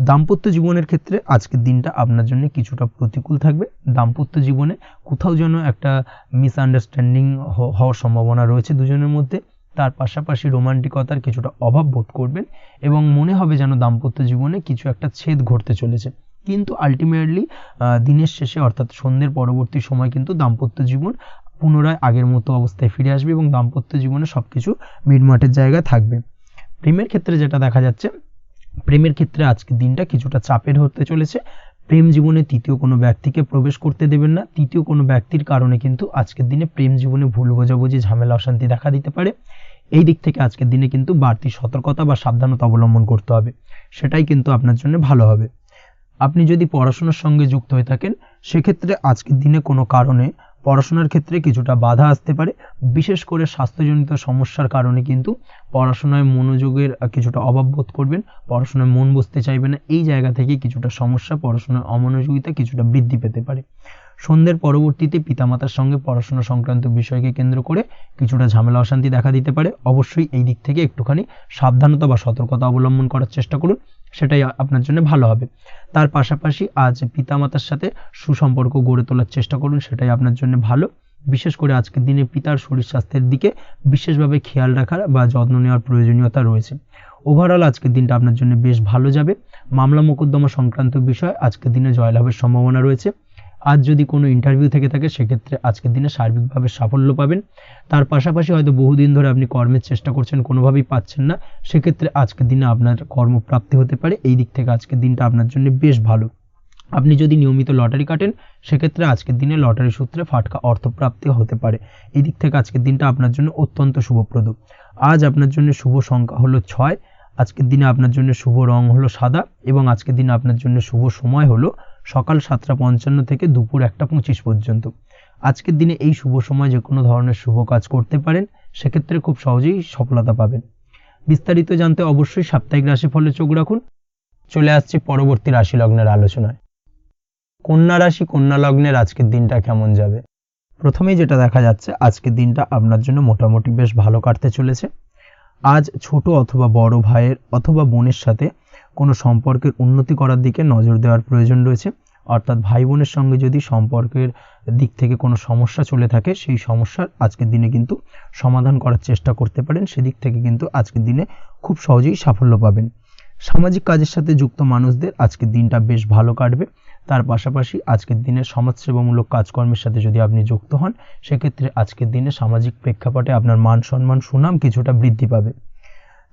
Speaker 1: দাম্পত্য জীবনের ক্ষেত্রে আজকের দিনটা আপনার জন্য কিছুটা প্রতিকূল থাকবে। দাম্পত্য জীবনে কোথাও যেন একটা মিসআন্ডারস্ট্যান্ডিং হওয়ার সম্ভাবনা রয়েছে দুজনের মধ্যে। তার পাশাপাশি রোমান্টিকতার কিছুটা অভাব বোধ করবেন এবং মনে হবে যেন দাম্পত্য জীবনে কিছু একটা ছেদ ঘটতে চলেছে। কিন্তু আলটিমেটলি দিনের শেষে অর্থাৎ সন্ধ্যের পরবর্তী সময় কিন্তু দাম্পত্য জীবন পুনরায় আগের মতো অবস্থায় ফিরে আসবে এবং দাম্পত্য জীবনে সবকিছু মিটমাটের জায়গায় থাকবে। প্রেমের ক্ষেত্রে যেটা দেখা যাচ্ছে, প্রেমের ক্ষেত্রে আজকের দিনটা কিছুটা চাপের হতে চলেছে। প্রেম জীবনে তৃতীয় কোনো ব্যক্তিকে প্রবেশ করতে দেবেন না। তৃতীয় কোনো ব্যক্তির কারণে কিন্তু আজকের দিনে প্রেম জীবনে ভুল বোঝাবুঝি, ঝামেলা, অশান্তি দেখা দিতে পারে। এই দিক থেকে আজকের দিনে কিন্তু বাড়তি সতর্কতা বা সাবধানতা অবলম্বন করতে হবে, সেটাই কিন্তু আপনার জন্য ভালো হবে। আপনি যদি পড়াশোনার সঙ্গে যুক্ত হয়ে থাকেন, সেক্ষেত্রে আজকের দিনে কোনো কারণে পড়াশোনার ক্ষেত্রে কিছুটা বাধা আসতে পারে। বিশেষ করে স্বাস্থ্যজনিত সমস্যার কারণে কিন্তু পড়াশোনায় মনোযোগের কিছুটা অভাব বোধ করবেন, পড়াশোনায় মন বসতে চাইবে না। এই জায়গা থেকে কিছুটা সমস্যা, পড়াশোনার অমনোযোগিতা কিছুটা বৃদ্ধি পেতে পারে। সন্ধ্যের পরবর্তীতে পিতামাতার সঙ্গে পড়াশোনা সংক্রান্ত বিষয়কে কেন্দ্র করে কিছুটা ঝামেলা, অশান্তি দেখা দিতে পারে। অবশ্যই এই দিক থেকে একটুখানি সাবধানতা বা সতর্কতা অবলম্বন করার চেষ্টা করুন, সেটাই আপনার জন্য ভালো হবে। তার পাশাপাশি আজ পিতামাতার সাথে সুসম্পর্ক গড়ে তোলার চেষ্টা করুন, সেটাই আপনার জন্য ভালো। বিশেষ করে আজকের দিনে পিতার শরীর স্বাস্থ্যের দিকে বিশেষভাবে খেয়াল রাখার বা যত্ন নেওয়ার প্রয়োজনীয়তা রয়েছে। ওভারঅল আজকের দিনটা আপনার জন্য বেশ ভালো যাবে। মামলা মোকদ্দমা সংক্রান্ত বিষয় আজকের দিনে জয়লাভের সম্ভাবনা রয়েছে। আজ যদি কোনো ইন্টারভিউ থেকে থাকে, সেক্ষেত্রে আজকের দিনে সার্বিকভাবে সাফল্য পাবেন। তার পাশাপাশি হয়তো বহুদিন ধরে আপনি কর্মের চেষ্টা করছেন, কোনোভাবেই পাচ্ছেন না, সেক্ষেত্রে আজকের দিনে আপনার কর্মপ্রাপ্তি হতে পারে। এই দিক থেকে আজকের দিনটা আপনার জন্য বেশ ভালো। আপনি যদি নিয়মিত লটারি কাটেন, সেক্ষেত্রে আজকের দিনে লটারি সূত্রে ফাটকা অর্থপ্রাপ্তি হতে পারে। এই দিক থেকে আজকের দিনটা আপনার জন্য অত্যন্ত শুভপ্রদ। আজ আপনার জন্য শুভ সংখ্যা হলো 6। আজকের দিনে আপনার জন্য শুভ রং হলো সাদা এবং আজকের দিনে আপনার জন্য শুভ সময় হলো সকাল 7:55 থেকে দুপুর 1:25 পর্যন্ত। আজকের দিনে এই শুভ সময় যে কোনো ধরনের শুভ কাজ করতে পারেন, সেক্ষেত্রে খুব সহজেই সফলতা পাবেন। বিস্তারিত জানতে অবশ্যই সাপ্তাহিক রাশিফলে চোখ রাখুন। চলে আসছি পরবর্তী রাশি লগ্নের আলোচনায়। কন্যা রাশি কন্যা লগ্নের আজকের দিনটা কেমন যাবে? প্রথমেই যেটা দেখা যাচ্ছে, আজকের দিনটা আপনার জন্য মোটামুটি বেশ ভালো কাটতে চলেছে। আজ ছোট অথবা বড় ভাইয়ের অথবা বোনের সাথে কোনো সম্পর্কের উন্নতি করার দিকে নজর দেওয়ার প্রয়োজন রয়েছে। অর্থাৎ ভাই বোনের সঙ্গে যদি সম্পর্কের দিক থেকে কোনো সমস্যা চলে থাকে, সেই সমস্যার আজকের দিনে কিন্তু সমাধান করার চেষ্টা করতে পারেন। সেদিক থেকে কিন্তু আজকের দিনে খুব সহজেই সাফল্য পাবেন। সামাজিক কাজের সাথে যুক্ত মানুষদের আজকের দিনটা বেশ ভালো কাটবে। তার পাশাপাশি আজকের দিনে সমাজসেবামূলক কাজকর্মের সাথে যদি আপনি যুক্ত হন, সেক্ষেত্রে আজকের দিনে সামাজিক প্রেক্ষাপটে আপনার মান সম্মান সুনাম কিছুটা বৃদ্ধি পাবে।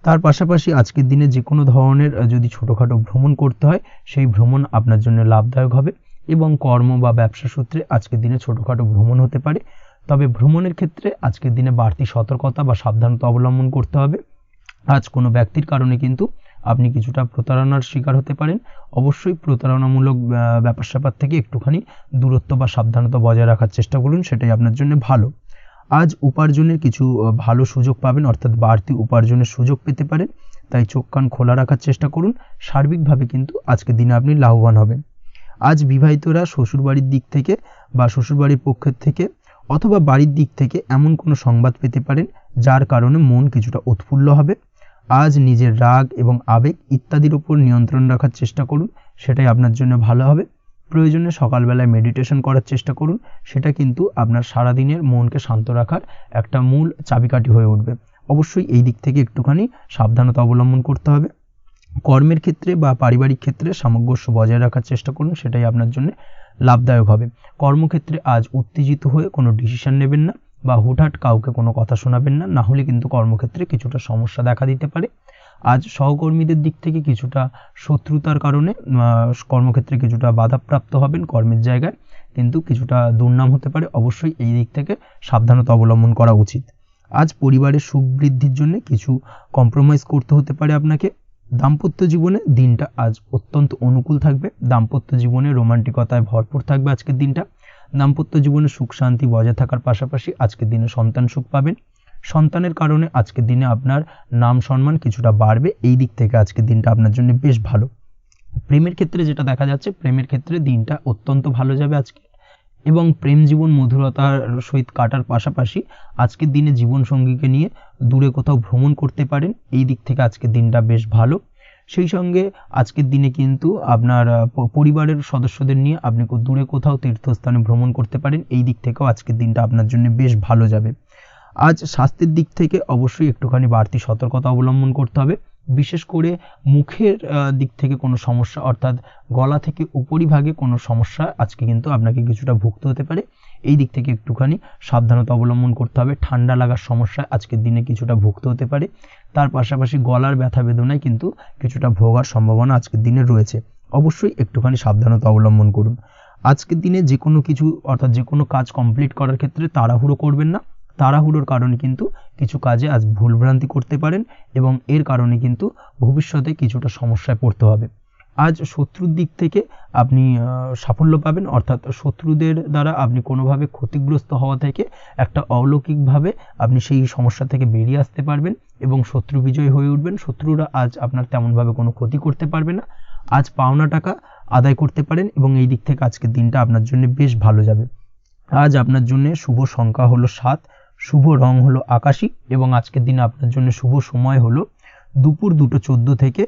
Speaker 1: তার পাশাপাশি আজকের দিনে যে কোনো ধরনের যদি ছোটোখাটো ভ্রমণ করতে হয় সেই ভ্রমণ আপনার জন্য লাভদায়ক হবে, এবং কর্ম বা ব্যবসা সূত্রে আজকের দিনে ছোটোখাটো ভ্রমণ হতে পারে। তবে ভ্রমণের ক্ষেত্রে আজকের দিনে বাড়তি সতর্কতা বা সাবধানতা অবলম্বন করতে হবে। আজ কোনো ব্যক্তির কারণে কিন্তু আপনি কিছুটা প্রতারণার শিকার হতে পারেন। অবশ্যই প্রতারণামূলক ব্যাপার স্যাপার থেকে একটুখানি দূরত্ব বা সাবধানতা বজায় রাখার চেষ্টা করুন, সেটাই আপনার জন্য ভালো। আজ উপার্জনের কিছু ভালো সুযোগ পাবেন, অর্থাৎ বাড়তি উপার্জনের সুযোগ পেতে পারেন, তাই চোখ কান খোলা রাখার চেষ্টা করুন। সার্বিকভাবে কিন্তু আজকের দিনে আপনি লাভবান হবেন। আজ বিবাহিতরা শ্বশুরবাড়ির দিক থেকে বা শ্বশুরবাড়ির পক্ষের থেকে অথবা বাড়ির দিক থেকে এমন কোনো সংবাদ পেতে পারেন যার কারণে মন কিছুটা উৎফুল্ল হবে। আজ নিজের রাগ এবং আবেগ ইত্যাদির উপর নিয়ন্ত্রণ রাখার চেষ্টা করুন, সেটাই আপনার জন্য ভালো হবে। প্রয়োজনে সকালবেলায় মেডিটেশন করার চেষ্টা করুন, সেটা কিন্তু আপনার সারাদিনের মনকে শান্ত রাখার একটা মূল চাবিকাঠি হয়ে উঠবে। অবশ্যই এই দিক থেকে একটুখানি সাবধানতা অবলম্বন করতে হবে। কর্মের ক্ষেত্রে বা পারিবারিক ক্ষেত্রে সামঞ্জস্য বজায় রাখার চেষ্টা করুন, সেটাই আপনার জন্য লাভদায়ক হবে। কর্মক্ষেত্রে আজ উত্তেজিত হয়ে কোনো ডিসিশন নেবেন না বা হুটহাট কাউকে কোনো কথা শোনাবেন না, না হলে কিন্তু কর্মক্ষেত্রে কিছুটা সমস্যা দেখা দিতে পারে। আজ সহকর্মীদের দিক থেকে কিছুটা শত্রুতার কারণে কর্মক্ষেত্রে কিছুটা বাধাপ্রাপ্ত হবেন, কর্মের জায়গায় কিন্তু কিছুটা দুর্নাম হতে পারে। অবশ্যই এই দিক থেকে সাবধানতা অবলম্বন করা উচিত। আজ পরিবারের সুখ বৃদ্ধির জন্য কিছু কম্প্রোমাইজ করতে হতে পারে আপনাকে। দাম্পত্য জীবনে দিনটা আজ অত্যন্ত অনুকূল থাকবে। দাম্পত্য জীবনে রোমান্টিকতায় ভরপুর থাকবে আজকের দিনটা। দাম্পত্য জীবনে সুখ শান্তি বজায় থাকার পাশাপাশি আজকের দিনে সন্তান সুখ পাবেন। সন্তানের কারণে আজকের দিনে আপনার নাম সম্মান কিছুটা বাড়বে, এই দিক থেকে আজকের দিনটা আপনার জন্য বেশ ভালো। প্রেমের ক্ষেত্রে যেটা দেখা যাচ্ছে, প্রেমের ক্ষেত্রে দিনটা অত্যন্ত ভালো যাবে আজকে, এবং প্রেম জীবন মধুরতার সহিত কাটার পাশাপাশি আজকের দিনে জীবনসঙ্গীকে নিয়ে দূরে কোথাও ভ্রমণ করতে পারেন, এই দিক থেকে আজকের দিনটা বেশ ভালো। সেই সঙ্গে আজকের দিনে কিন্তু আপনার পরিবারের সদস্যদের নিয়ে আপনি দূরে কোথাও তীর্থস্থানে ভ্রমণ করতে পারেন, এই দিক থেকেও আজকের দিনটা আপনার জন্য বেশ ভালো যাবে। আজ স্বাস্থ্যের দিক থেকে অবশ্যই একটুখানি বাড়তি সতর্কতা অবলম্বন করতে হবে। বিশেষ করে মুখের দিক থেকে কোনো সমস্যা, অর্থাৎ গলা থেকে উপরিভাগে কোনো সমস্যা আজকে কিন্তু আপনাকে কিছুটা ভুগতে হতে পারে, এই দিক থেকে একটুখানি সাবধানতা অবলম্বন করতে হবে। ঠান্ডা লাগার সমস্যা আজকের দিনে কিছুটা ভুগতে হতে পারে। তার পাশাপাশি গলার ব্যথা বেদনায় কিন্তু কিছুটা ভোগার সম্ভাবনা আজকের দিনে রয়েছে। অবশ্যই একটুখানি সাবধানতা অবলম্বন করুন। আজকের দিনে যে কোনো কিছু, অর্থাৎ যে কোনো কাজ কমপ্লিট করার ক্ষেত্রে তাড়াহুড়ো করবেন না। তাড়াহুড়োর কারণে কিন্তু কিছু কাজে আজ ভুলভ্রান্তি করতে পারেন, এবং এর কারণে কিন্তু ভবিষ্যতে কিছুটা সমস্যায় পড়তে হবে। আজ শত্রুর দিক থেকে আপনি সাফল্য পাবেন, অর্থাৎ শত্রুদের দ্বারা আপনি কোনোভাবে ক্ষতিগ্রস্ত হওয়া থেকে একটা অলৌকিকভাবে আপনি সেই সমস্যা থেকে বেরিয়ে আসতে পারবেন এবং শত্রু বিজয় হয়ে উঠবেন। শত্রুরা আজ আপনার তেমনভাবে কোনো ক্ষতি করতে পারবে না। আজ পাওনা টাকা আদায় করতে পারেন, এবং এই দিক থেকে আজকের দিনটা আপনার জন্য বেশ ভালো যাবে। আজ আপনার জন্য শুভ সংখ্যা হলো 7, শুভ রং হলো আকাশী, এবং আজকের দিনে আপনার জন্য শুভ সময় হলো দুপুর 2:14 থেকে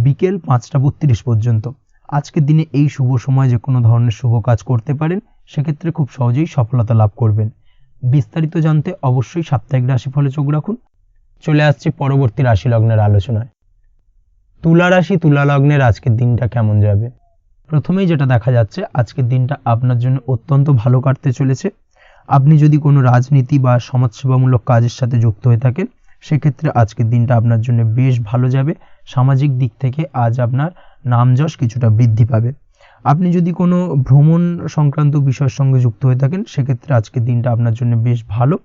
Speaker 1: বিকেল 5:32 পর্যন্ত। আজকের দিনে এই শুভ সময় যে কোনো ধরনের শুভ কাজ করতে পারেন, সেক্ষেত্রে খুব সহজেই সফলতা লাভ করবেন। বিস্তারিত জানতে অবশ্যই সাপ্তাহিক রাশিফলে চোখ রাখুন। চলে আসছে পরবর্তী রাশি লগ্নের আলোচনায়। তুলা রাশি, তুলা লগ্নের আজকের দিনটা কেমন যাবে? প্রথমেই যেটা দেখা যাচ্ছে, আজকের দিনটা আপনার জন্য অত্যন্ত ভালো কাটতে চলেছে। আপনি যদি কোনো রাজনীতি বা সমাজসেবামূলক কাজের সাথে যুক্ত হয়ে থাকেন, সেক্ষেত্রে আজকের দিনটা আপনার জন্য বেশ ভালো যাবে। সামাজিক দিক থেকে আজ আপনার নামযশ কিছুটা বৃদ্ধি পাবে। আপনি যদি কোনো ভ্রমণ সংক্রান্ত বিষয়ের সঙ্গে যুক্ত হয়ে থাকেন, সেক্ষেত্রে আজকের দিনটা আপনার জন্য বেশ ভালো।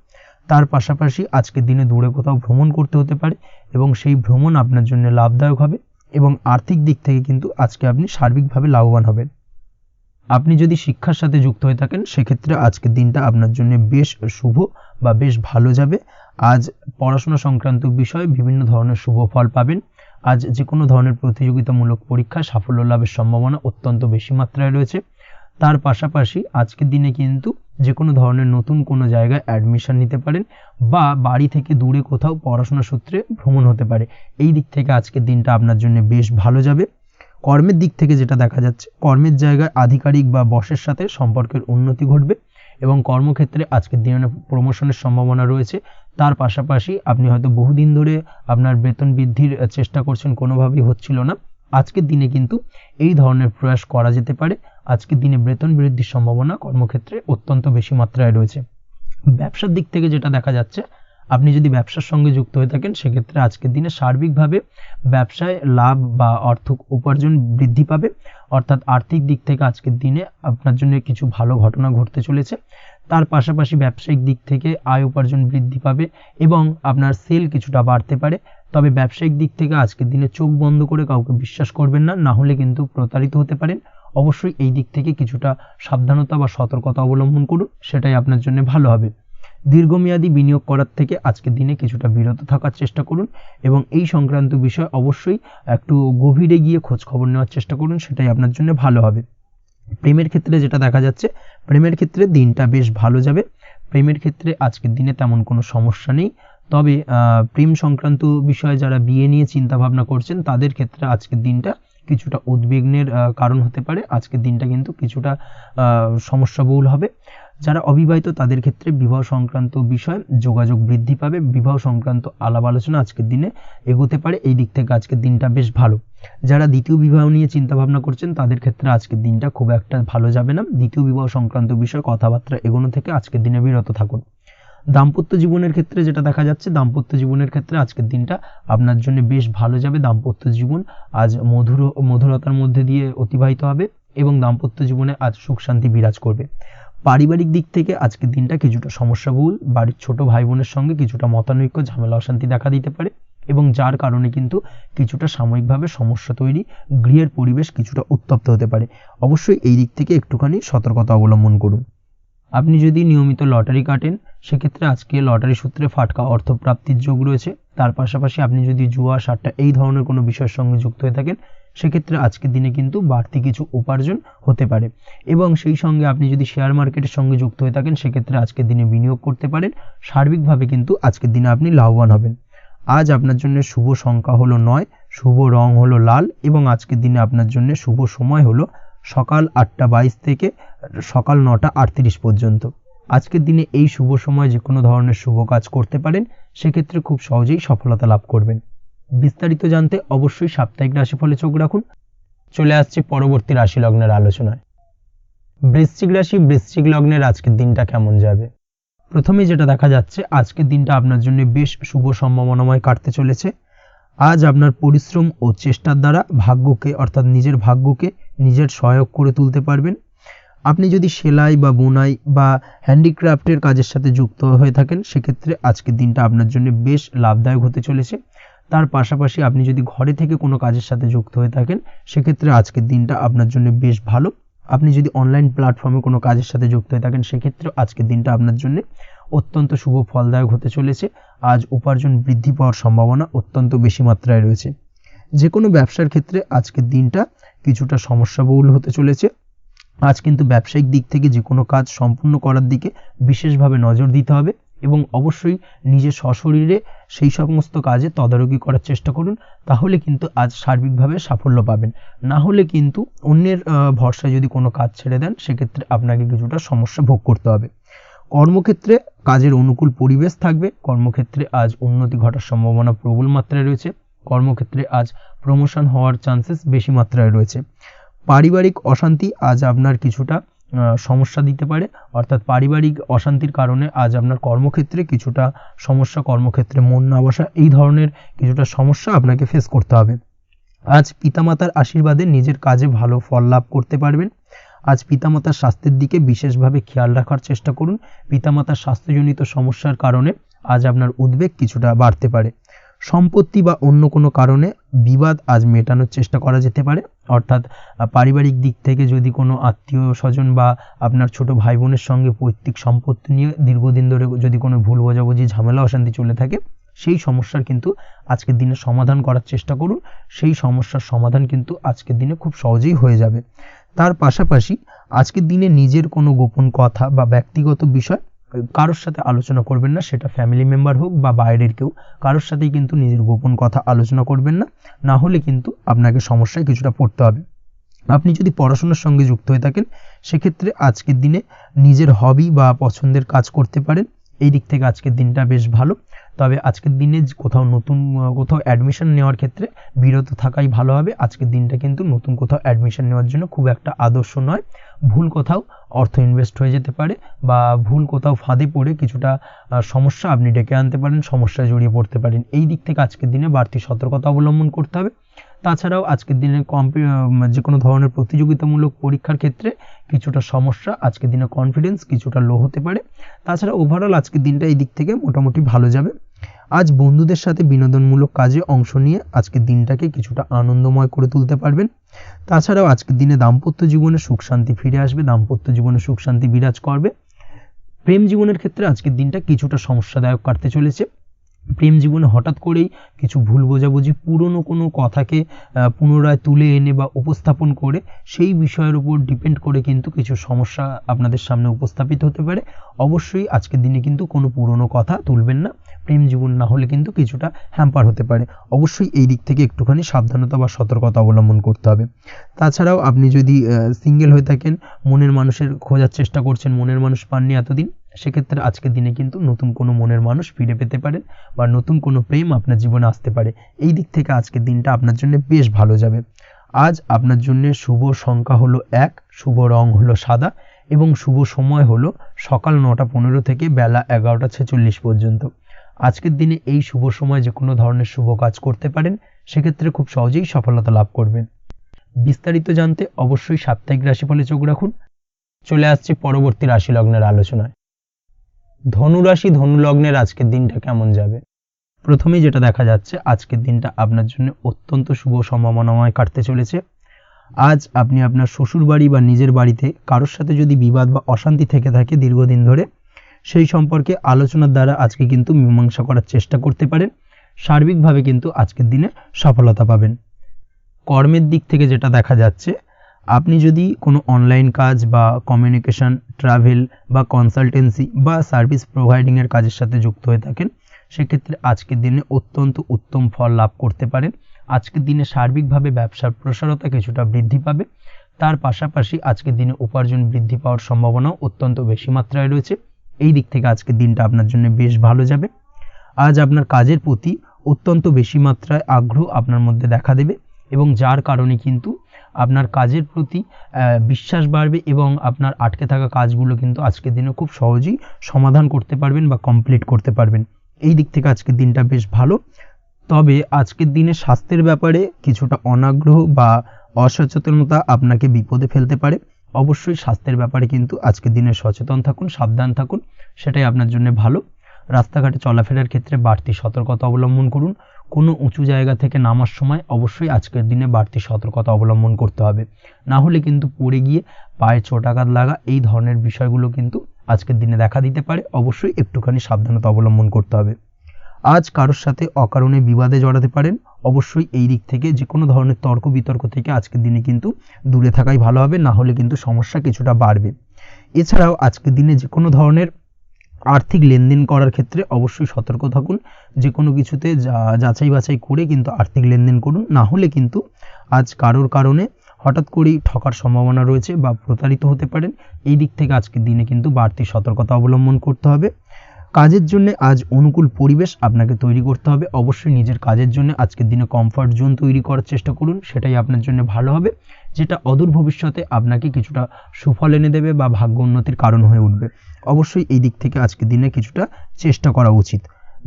Speaker 1: তার পাশাপাশি আজকের দিনে দূরে কোথাও ভ্রমণ করতে হতে পারে, এবং সেই ভ্রমণ আপনার জন্য লাভদায়ক হবে, এবং আর্থিক দিক থেকে কিন্তু আজকে আপনি সার্বিকভাবে লাভবান হবেন। আপনি যদি শিক্ষার সাথে যুক্ত হয়ে থাকেন, সেক্ষেত্রে আজকের দিনটা আপনার জন্য বেশ শুভ বা বেশ ভালো যাবে। আজ পড়াশোনা সংক্রান্ত বিষয়ে বিভিন্ন ধরনের শুভ ফল পাবেন। আজ যে কোনো ধরনের প্রতিযোগিতামূলক পরীক্ষায় সাফল্য লাভের সম্ভাবনা অত্যন্ত বেশি মাত্রায় রয়েছে। তার পাশাপাশি আজকের দিনে কিন্তু যে কোনো ধরনের নতুন কোনো জায়গায় অ্যাডমিশন নিতে পারেন, বা বাড়ি থেকে দূরে কোথাও পড়াশোনা সূত্রে ভ্রমণ হতে পারে, এই দিক থেকে আজকের দিনটা আপনার জন্য বেশ ভালো যাবে। কর্মের দিক থেকে যেটা দেখা যাচ্ছে, কর্মের জায়গায় আধিকারিক বা বসের সাথে সম্পর্কের উন্নতি ঘটবে, এবং কর্মক্ষেত্রে আজকের দিনে প্রমোশনের সম্ভাবনা রয়েছে। তার পাশাপাশি আপনি হয়তো বহুদিন ধরে আপনার বেতন বৃদ্ধির চেষ্টা করছেন, কোনোভাবেই হচ্ছিল না, আজকের দিনে কিন্তু এই ধরনের প্রয়াস করা যেতে পারে। আজকের দিনে বেতন বৃদ্ধির সম্ভাবনা কর্মক্ষেত্রে অত্যন্ত বেশি মাত্রায় রয়েছে। ব্যবসার দিক থেকে যেটা দেখা যাচ্ছে, আপনি যদি ব্যবসার সঙ্গে যুক্ত হয়ে থাকেন সেক্ষেত্রে আজকের দিনে সার্বিকভাবে ব্যবসায় লাভ বা অর্থ উপার্জন বৃদ্ধি পাবে, অর্থাৎ আর্থিক দিক থেকে আজকের দিনে আপনার জন্য কিছু ভালো ঘটনা ঘটতে চলেছে। তার পাশাপাশি ব্যবসায়িক দিক থেকে আয় উপার্জন বৃদ্ধি পাবে এবং আপনার সেল কিছুটা বাড়তে পারে। তবে ব্যবসায়িক দিক থেকে আজকের দিনে চোখ বন্ধ করে কাউকে বিশ্বাস করবেন না, না হলে কিন্তু প্রতারিত হতে পারেন। অবশ্যই এই দিক থেকে কিছুটা সাবধানতা বা সতর্কতা অবলম্বন করুন, সেটাই আপনার জন্য ভালো হবে। দীর্ঘমেয়াদী বিনিয়োগ করার থেকে আজকের দিনে কিছুটা বিরত থাকার চেষ্টা করুন এবং এই সংক্রান্ত বিষয় অবশ্যই একটু গভীরে গিয়ে খোঁজ খবর নেওয়ার চেষ্টা করুন, সেটাই আপনার জন্য ভালো হবে। প্রেমের ক্ষেত্রে যেটা দেখা যাচ্ছে, প্রেমের ক্ষেত্রে দিনটা বেশ ভালো যাবে। প্রেমের ক্ষেত্রে আজকের দিনে তেমন কোনো সমস্যা নেই। তবে প্রেম সংক্রান্ত বিষয়ে যারা বিয়ে নিয়ে চিন্তা ভাবনা করছেন তাদের ক্ষেত্রে আজকের দিনটা কিছুটা উদ্বিগ্নের কারণ হতে পারে। আজকের দিনটা কিন্তু কিছুটা সমস্যাবহুল হবে। যারা অবিবাহিত তাদের ক্ষেত্রে বিবাহ সংক্রান্ত বিষয় যোগাযোগ বৃদ্ধি পাবে, বিবাহ সংক্রান্ত আলাপ আলোচনা আজকের দিনে এগোতে পারে। এই দিক থেকে আজকের দিনটা বেশ ভালো। যারা দ্বিতীয় বিবাহ নিয়ে চিন্তা ভাবনা করছেন তাদের ক্ষেত্রে আজকের দিনটা খুব একটা ভালো যাবে না। দ্বিতীয় বিবাহ সংক্রান্ত বিষয় কথাবার্তা এগোনো থেকে আজকের দিনে বিরত থাকুন। দাম্পত্য জীবনের ক্ষেত্রে যেটা দেখা যাচ্ছে, দাম্পত্য জীবনের ক্ষেত্রে আজকের দিনটা আপনার জন্য বেশ ভালো যাবে। দাম্পত্য জীবন আজ মধুরতার মধ্যে দিয়ে অতিবাহিত হবে এবং দাম্পত্য জীবনে আজ সুখ শান্তি বিরাজ করবে। পারিবারিক দিক থেকে আজকের দিনটা কিছুটা সমস্যাবহুল। বাড়ির ছোট ভাই বোনের সঙ্গে কিছুটা মতানৈক্য, ঝামেলা অশান্তি দেখা দিতে পারে এবং যার কারণে কিন্তু কিছুটা সাময়িকভাবে সমস্যা তৈরি, গৃহের পরিবেশ কিছুটা উত্তপ্ত হতে পারে। অবশ্যই এই দিক থেকে একটুখানি সতর্কতা অবলম্বন করুন। আপনি যদি নিয়মিত লটারি কাটেন সেক্ষেত্রে আজকে লটারি সূত্রে ফাটকা অর্থপ্রাপ্তির যোগ রয়েছে। তার পাশাপাশি আপনি যদি জুয়া সাট্টা এই ধরনের কোনো বিষয়ের সঙ্গে যুক্ত হয়ে থাকেন সেক্ষেত্রে আজকের দিনে কিন্তু বাড়তি কিছু উপার্জন হতে পারে এবং সেই সঙ্গে আপনি যদি শেয়ার মার্কেটের সঙ্গে যুক্ত হয়ে থাকেন সেক্ষেত্রে আজকের দিনে বিনিয়োগ করতে পারেন। সার্বিকভাবে কিন্তু আজকের দিনে আপনি লাভবান হবেন। আজ আপনার জন্য শুভ সংখ্যা হলো 9, শুভ রং হলো লাল এবং আজকের দিনে আপনার জন্য শুভ সময় হলো সকাল 8:22 থেকে সকাল 9:38 পর্যন্ত। আজকের দিনে এই শুভ সময় যে কোনো ধরনের শুভ কাজ করতে পারেন, সেক্ষেত্রে খুব সহজেই সফলতা লাভ করবেন। বিস্তারিত জানতে অবশ্যই সাপ্তাহিক রাশিফলে চোখ রাখুন। চলে আসছে পরবর্তী রাশি লগ্নের আলোচনায়। বৃশ্চিক রাশি, বৃশ্চিক লগ্নের আজকের দিনটা কেমন যাবে? প্রথমে যেটা দেখা যাচ্ছে, আজকের দিনটা আপনার জন্য বেশ শুভ সম্ভাবনাময় কাটতে চলেছে। আজ আপনার পরিশ্রম ও চেষ্টার দ্বারা ভাগ্যকে অর্থাৎ নিজের ভাগ্যকে নিজের সহায়ক করে তুলতে পারবেন। আপনি যদি সেলাই বা বুনাই বা হ্যান্ডিক্রাফটের কাজের সাথে যুক্ত হয়ে থাকেন সেক্ষেত্রে আজকের দিনটা আপনার জন্য বেশ লাভদায়ক হতে চলেছে। তার পাশাপাশি আপনি যদি ঘরে থেকে কোনো কাজের সাথে যুক্ত হয়ে থাকেন সেক্ষেত্রে আজকের দিনটা আপনার জন্য বেশ ভালো। আপনি যদি অনলাইন প্ল্যাটফর্মে কোনো কাজের সাথে যুক্ত হয়ে থাকেন সেক্ষেত্রে আজকের দিনটা আপনার জন্য অত্যন্ত শুভ ফলদায়ক হতে চলেছে। আজ উপার্জন বৃদ্ধি পাওয়ার সম্ভাবনা অত্যন্ত বেশি মাত্রায় রয়েছে। যে কোনো ব্যবসার ক্ষেত্রে আজকের দিনটা কিছুটা সমস্যাবহুল হতে চলেছে। আজ কিন্তু ব্যবসায়িক দিক থেকে যে কোনো কাজ সম্পূর্ণ করার দিকে বিশেষভাবে নজর দিতে হবে এবং অবশ্যই নিজের সশরীরে সেই সমস্ত কাজে তদারকি করার চেষ্টা করুন, তাহলে কিন্তু আজ সার্বিকভাবে সাফল্য পাবেন। না হলে কিন্তু অন্যের ভরসায় যদি কোনো কাজ ছেড়ে দেন সেক্ষেত্রে আপনাকে কিছুটা সমস্যা ভোগ করতে হবে। কর্মক্ষেত্রে কাজের অনুকূল পরিবেশ থাকবে। কর্মক্ষেত্রে আজ উন্নতি ঘটার সম্ভাবনা প্রবল মাত্রায় রয়েছে। কর্মক্ষেত্রে আজ প্রমোশন হওয়ার চান্সেস বেশি মাত্রায় রয়েছে। পারিবারিক অশান্তি আজ আপনার কিছুটা সমস্যা দিতে পারে, অর্থাৎ পারিবারিক অশান্তির কারণে আজ আপনার কর্মক্ষেত্রে কিছুটা সমস্যা, কর্মক্ষেত্রে মন না বসা, এই ধরনের কিছুটা সমস্যা আপনাকে ফেস করতে হবে। আজ পিতামাতার আশীর্বাদে নিজের কাজে ভালো ফল লাভ করতে পারবেন। আজ পিতামাতার স্বাস্থ্যের দিকে বিশেষভাবে খেয়াল রাখার চেষ্টা করুন। পিতামাতার স্বাস্থ্যজনিত সমস্যার কারণে আজ আপনার উদ্বেগ কিছুটা বাড়তে পারে। সম্পত্তি বা অন্য কোনো কারণে বিবাদ আজ মেটানোর চেষ্টা করা যেতে পারে, অর্থাৎ পারিবারিক দিক থেকে যদি কোনো আত্মীয় স্বজন বা আপনার ছোট ভাই বোনের সঙ্গে পৈতৃক সম্পত্তি নিয়ে দীর্ঘদিন ধরে যদি কোনো ভুল বোঝাবুঝি, ঝামেলা অশান্তি চলে থাকে, সেই সমস্যার কিন্তু আজকের দিনে সমাধান করার চেষ্টা করুন। সেই সমস্যার সমাধান কিন্তু আজকের দিনে খুব সহজেই হয়ে যাবে। তার পাশাপাশি আজকের দিনে নিজের কোনো গোপন কথা বা ব্যক্তিগত বিষয় কারোর সাথে আলোচনা করবেন না, সেটা ফ্যামিলি মেম্বার হোক বা বাইরের কেউ, কারোর সাথেই কিন্তু নিজের গোপন কথা আলোচনা করবেন না, না হলে কিন্তু আপনাকে সমস্যায় কিছুটা পড়তে হবে। আপনি যদি পড়াশোনার সঙ্গে যুক্ত হয়ে থাকেন সেক্ষেত্রে আজকের দিনে নিজের হবি বা পছন্দের কাজ করতে পারেন এই দিক থেকে আজকের দিনটা বেশ ভালো। তবে আজকের দিনে কোথাও অ্যাডমিশন নেওয়ার ক্ষেত্রে বিরত থাকাই ভালো হবে। আজকের দিনটা কিন্তু নতুন কোথাও অ্যাডমিশন নেওয়ার জন্য খুব একটা আদর্শ নয়। ভুল কোথাও অর্থ ইনভেস্ট হয়ে যেতে পারে বা ভুল কোথাও ফাঁদে পড়ে কিছুটা সমস্যা আপনি ডেকে আনতে পারেন, সমস্যায় জড়িয়ে পড়তে পারেন। এই দিক থেকে আজকের দিনে বাড়তি সতর্কতা অবলম্বন করতে হবে। তাছাড়াও আজকের দিনে যে কোনো ধরনের প্রতিযোগিতামূলক পরীক্ষার ক্ষেত্রে কিছুটা সমস্যা, আজকের দিনে কনফিডেন্স কিছুটা লো হতে পারে। তাছাড়া ওভারঅল আজকের দিনটা এই দিক থেকে মোটামুটি ভালো যাবে। আজ বন্ধুদের সাথে বিনোদনমূলক কাজে অংশ নিয়ে আজকের দিনটাকে কিছুটা আনন্দময় করে তুলতে পারবেন। তাছাড়াও আজকের দিনে দাম্পত্য জীবনে সুখ শান্তি ফিরে আসবে, দাম্পত্য জীবনে সুখ শান্তি বিরাজ করবে। প্রেম জীবনের ক্ষেত্রে আজকের দিনটা কিছুটা সমস্যাদায়ক কাটতে চলেছে। প্রেম জীবনে হঠাৎ করেই কিছু ভুল বোঝাবুঝি, পুরনো কোনো কথাকে পুনরায় তুলে এনে বা উপস্থাপন করে সেই বিষয়ের উপর ডিপেন্ড করে কিন্তু কিছু সমস্যা আপনাদের সামনে উপস্থাপিত হতে পারে। অবশ্যই আজকের দিনে কিন্তু কোনো পুরনো কথা তুলবেন না, প্রেম জীবন না হলে কিন্তু কিছুটা হ্যাম্পার হতে পারে। অবশ্যই এই দিক থেকে একটুখানি সাবধানতা বা সতর্কতা অবলম্বন করতে হবে। তাছাড়াও আপনি যদি সিঙ্গেল হয়ে থাকেন, মনের মানুষের খোঁজার চেষ্টা করছেন, মনের মানুষ পাননি এতদিন, সেক্ষেত্রে আজকের দিনে কিন্তু নতুন কোনো মনের মানুষ ফিরে পেতে পারেন বা নতুন কোনো প্রেম আপনার জীবনে আসতে পারে। এই দিক থেকে আজকের দিনটা আপনার জন্য বেশ ভালো যাবে। আজ আপনার জন্য শুভ সংখ্যা হলো 1, শুভ রং হলো সাদা এবং শুভ সময় হলো সকাল 9:15 থেকে বেলা 11:46 পর্যন্ত। আজকের দিনে এই শুভ সময় যে কোনো ধরনের শুভ কাজ করতে পারেন, সেক্ষেত্রে খুব সহজেই সফলতা লাভ করবেন। বিস্তারিত জানতে অবশ্যই সাপ্তাহিক রাশিফলে চোখ রাখুন। চলে আসছি পরবর্তী রাশি লগ্নের আলোচনায়। ধনু রাশি, ধনু লগ্নের আজকের দিনটা কেমন যাবে? প্রথমেই যেটা দেখা যাচ্ছে, আজকের দিনটা আপনার জন্য অত্যন্ত শুভ সম্ভাবনাময় কাটতে চলেছে। আজ আপনি আপনার শ্বশুর বাড়ি বা নিজের বাড়িতে কারোর সাথে যদি বিবাদ বা অশান্তি থেকে থাকে দীর্ঘদিন ধরে, সেই সম্পর্কে আলোচনার দ্বারা আজকে কিন্তু মীমাংসা করার চেষ্টা করতে পারেন। সার্বিকভাবে কিন্তু আজকের দিনে সফলতা পাবেন। কর্মের দিক থেকে যেটা দেখা যাচ্ছে, আপনি যদি কোনো অনলাইন কাজ বা কমিউনিকেশন, ট্রাভেল বা কনসালটেন্সি বা সার্ভিস প্রোভাইডিংয়ের কাজের সাথে যুক্ত হয়ে থাকেন, সেক্ষেত্রে আজকের দিনে অত্যন্ত উত্তম ফল লাভ করতে পারেন। আজকের দিনে সার্বিকভাবে ব্যবসার প্রসারতা কিছুটা বৃদ্ধি পাবে। তার পাশাপাশি আজকের দিনে উপার্জন বৃদ্ধি পাওয়ার সম্ভাবনাও অত্যন্ত বেশি মাত্রায় রয়েছে। এই দিক থেকে আজকের দিনটা আপনার জন্য বেশ ভালো যাবে। আজ আপনার কাজের প্রতি অত্যন্ত বেশি মাত্রায় আগ্রহ আপনার মধ্যে দেখা দেবে এবং যার কারণে কিন্তু আপনার কাজের প্রতি বিশ্বাস বাড়বে এবং আপনার আটকে থাকা কাজগুলো কিন্তু আজকের দিনে খুব সহজেই সমাধান করতে পারবেন বা কমপ্লিট করতে পারবেন। এই দিক থেকে আজকের দিনটা বেশ ভালো। তবে আজকের দিনে স্বাস্থ্যের ব্যাপারে কিছুটা অনাগ্রহ বা অসচেতনতা আপনাকে বিপদে ফেলতে পারে। অবশ্যই স্বাস্থ্যের ব্যাপারে কিন্তু আজকের দিনে সচেতন থাকুন, সাবধান থাকুন, সেটাই আপনার জন্য ভালো। রাস্তাঘাটে চলাফেরার ক্ষেত্রে বাড়তি সতর্কতা অবলম্বন করুন। কোনো উঁচু জায়গা থেকে নামার সময় অবশ্যই আজকের দিনে বাড়তি সতর্কতা অবলম্বন করতে হবে, না হলে কিন্তু পড়ে গিয়ে পায়ে চোটাঘাত লাগা এই ধরনের বিষয়গুলো কিন্তু আজকের দিনে দেখা দিতে পারে। অবশ্যই একটুখানি সাবধানতা অবলম্বন করতে হবে। আজ কারোর সাথে অকারণে বিবাদে জড়াতে পারেন। অবশ্যই এই দিক থেকে যে কোনো ধরনের তর্ক বিতর্ক থেকে আজকের দিনে কিন্তু দূরে থাকাই ভালো হবে, না হলে কিন্তু সমস্যা কিছুটা বাড়বে। এছাড়াও আজকের দিনে যে কোনো ধরনের আর্থিক লেনদেন করার ক্ষেত্রে অবশ্যই সতর্ক থাকুন। যে কোনো কিছুতে যাচাই বাছাই করে কিন্তু আর্থিক লেনদেন করুন, না হলে কিন্তু আজ কারোর কারণে হঠাৎ করেই ঠকার সম্ভাবনা রয়েছে বা প্রতারিত হতে পারেন। এই দিক থেকে আজকের দিনে কিন্তু বাড়তি সতর্কতা অবলম্বন করতে হবে। কাজের জন্য আজ অনুকূল পরিবেশ আপনাকে তৈরি করতে হবে। অবশ্যই নিজের কাজের জন্য আজকের দিনে কমফর্ট জোন তৈরি করার চেষ্টা করুন, সেটাই আপনার জন্য ভালো হবে, যেটা অদূর ভবিষ্যতে আপনাকে কিছুটা সুফল এনে দেবে বা ভাগ্য উন্নতির কারণ হয়ে উঠবে। অবশ্যই এই দিক থেকে আজকের দিনে কিছুটা চেষ্টা করা উচিত।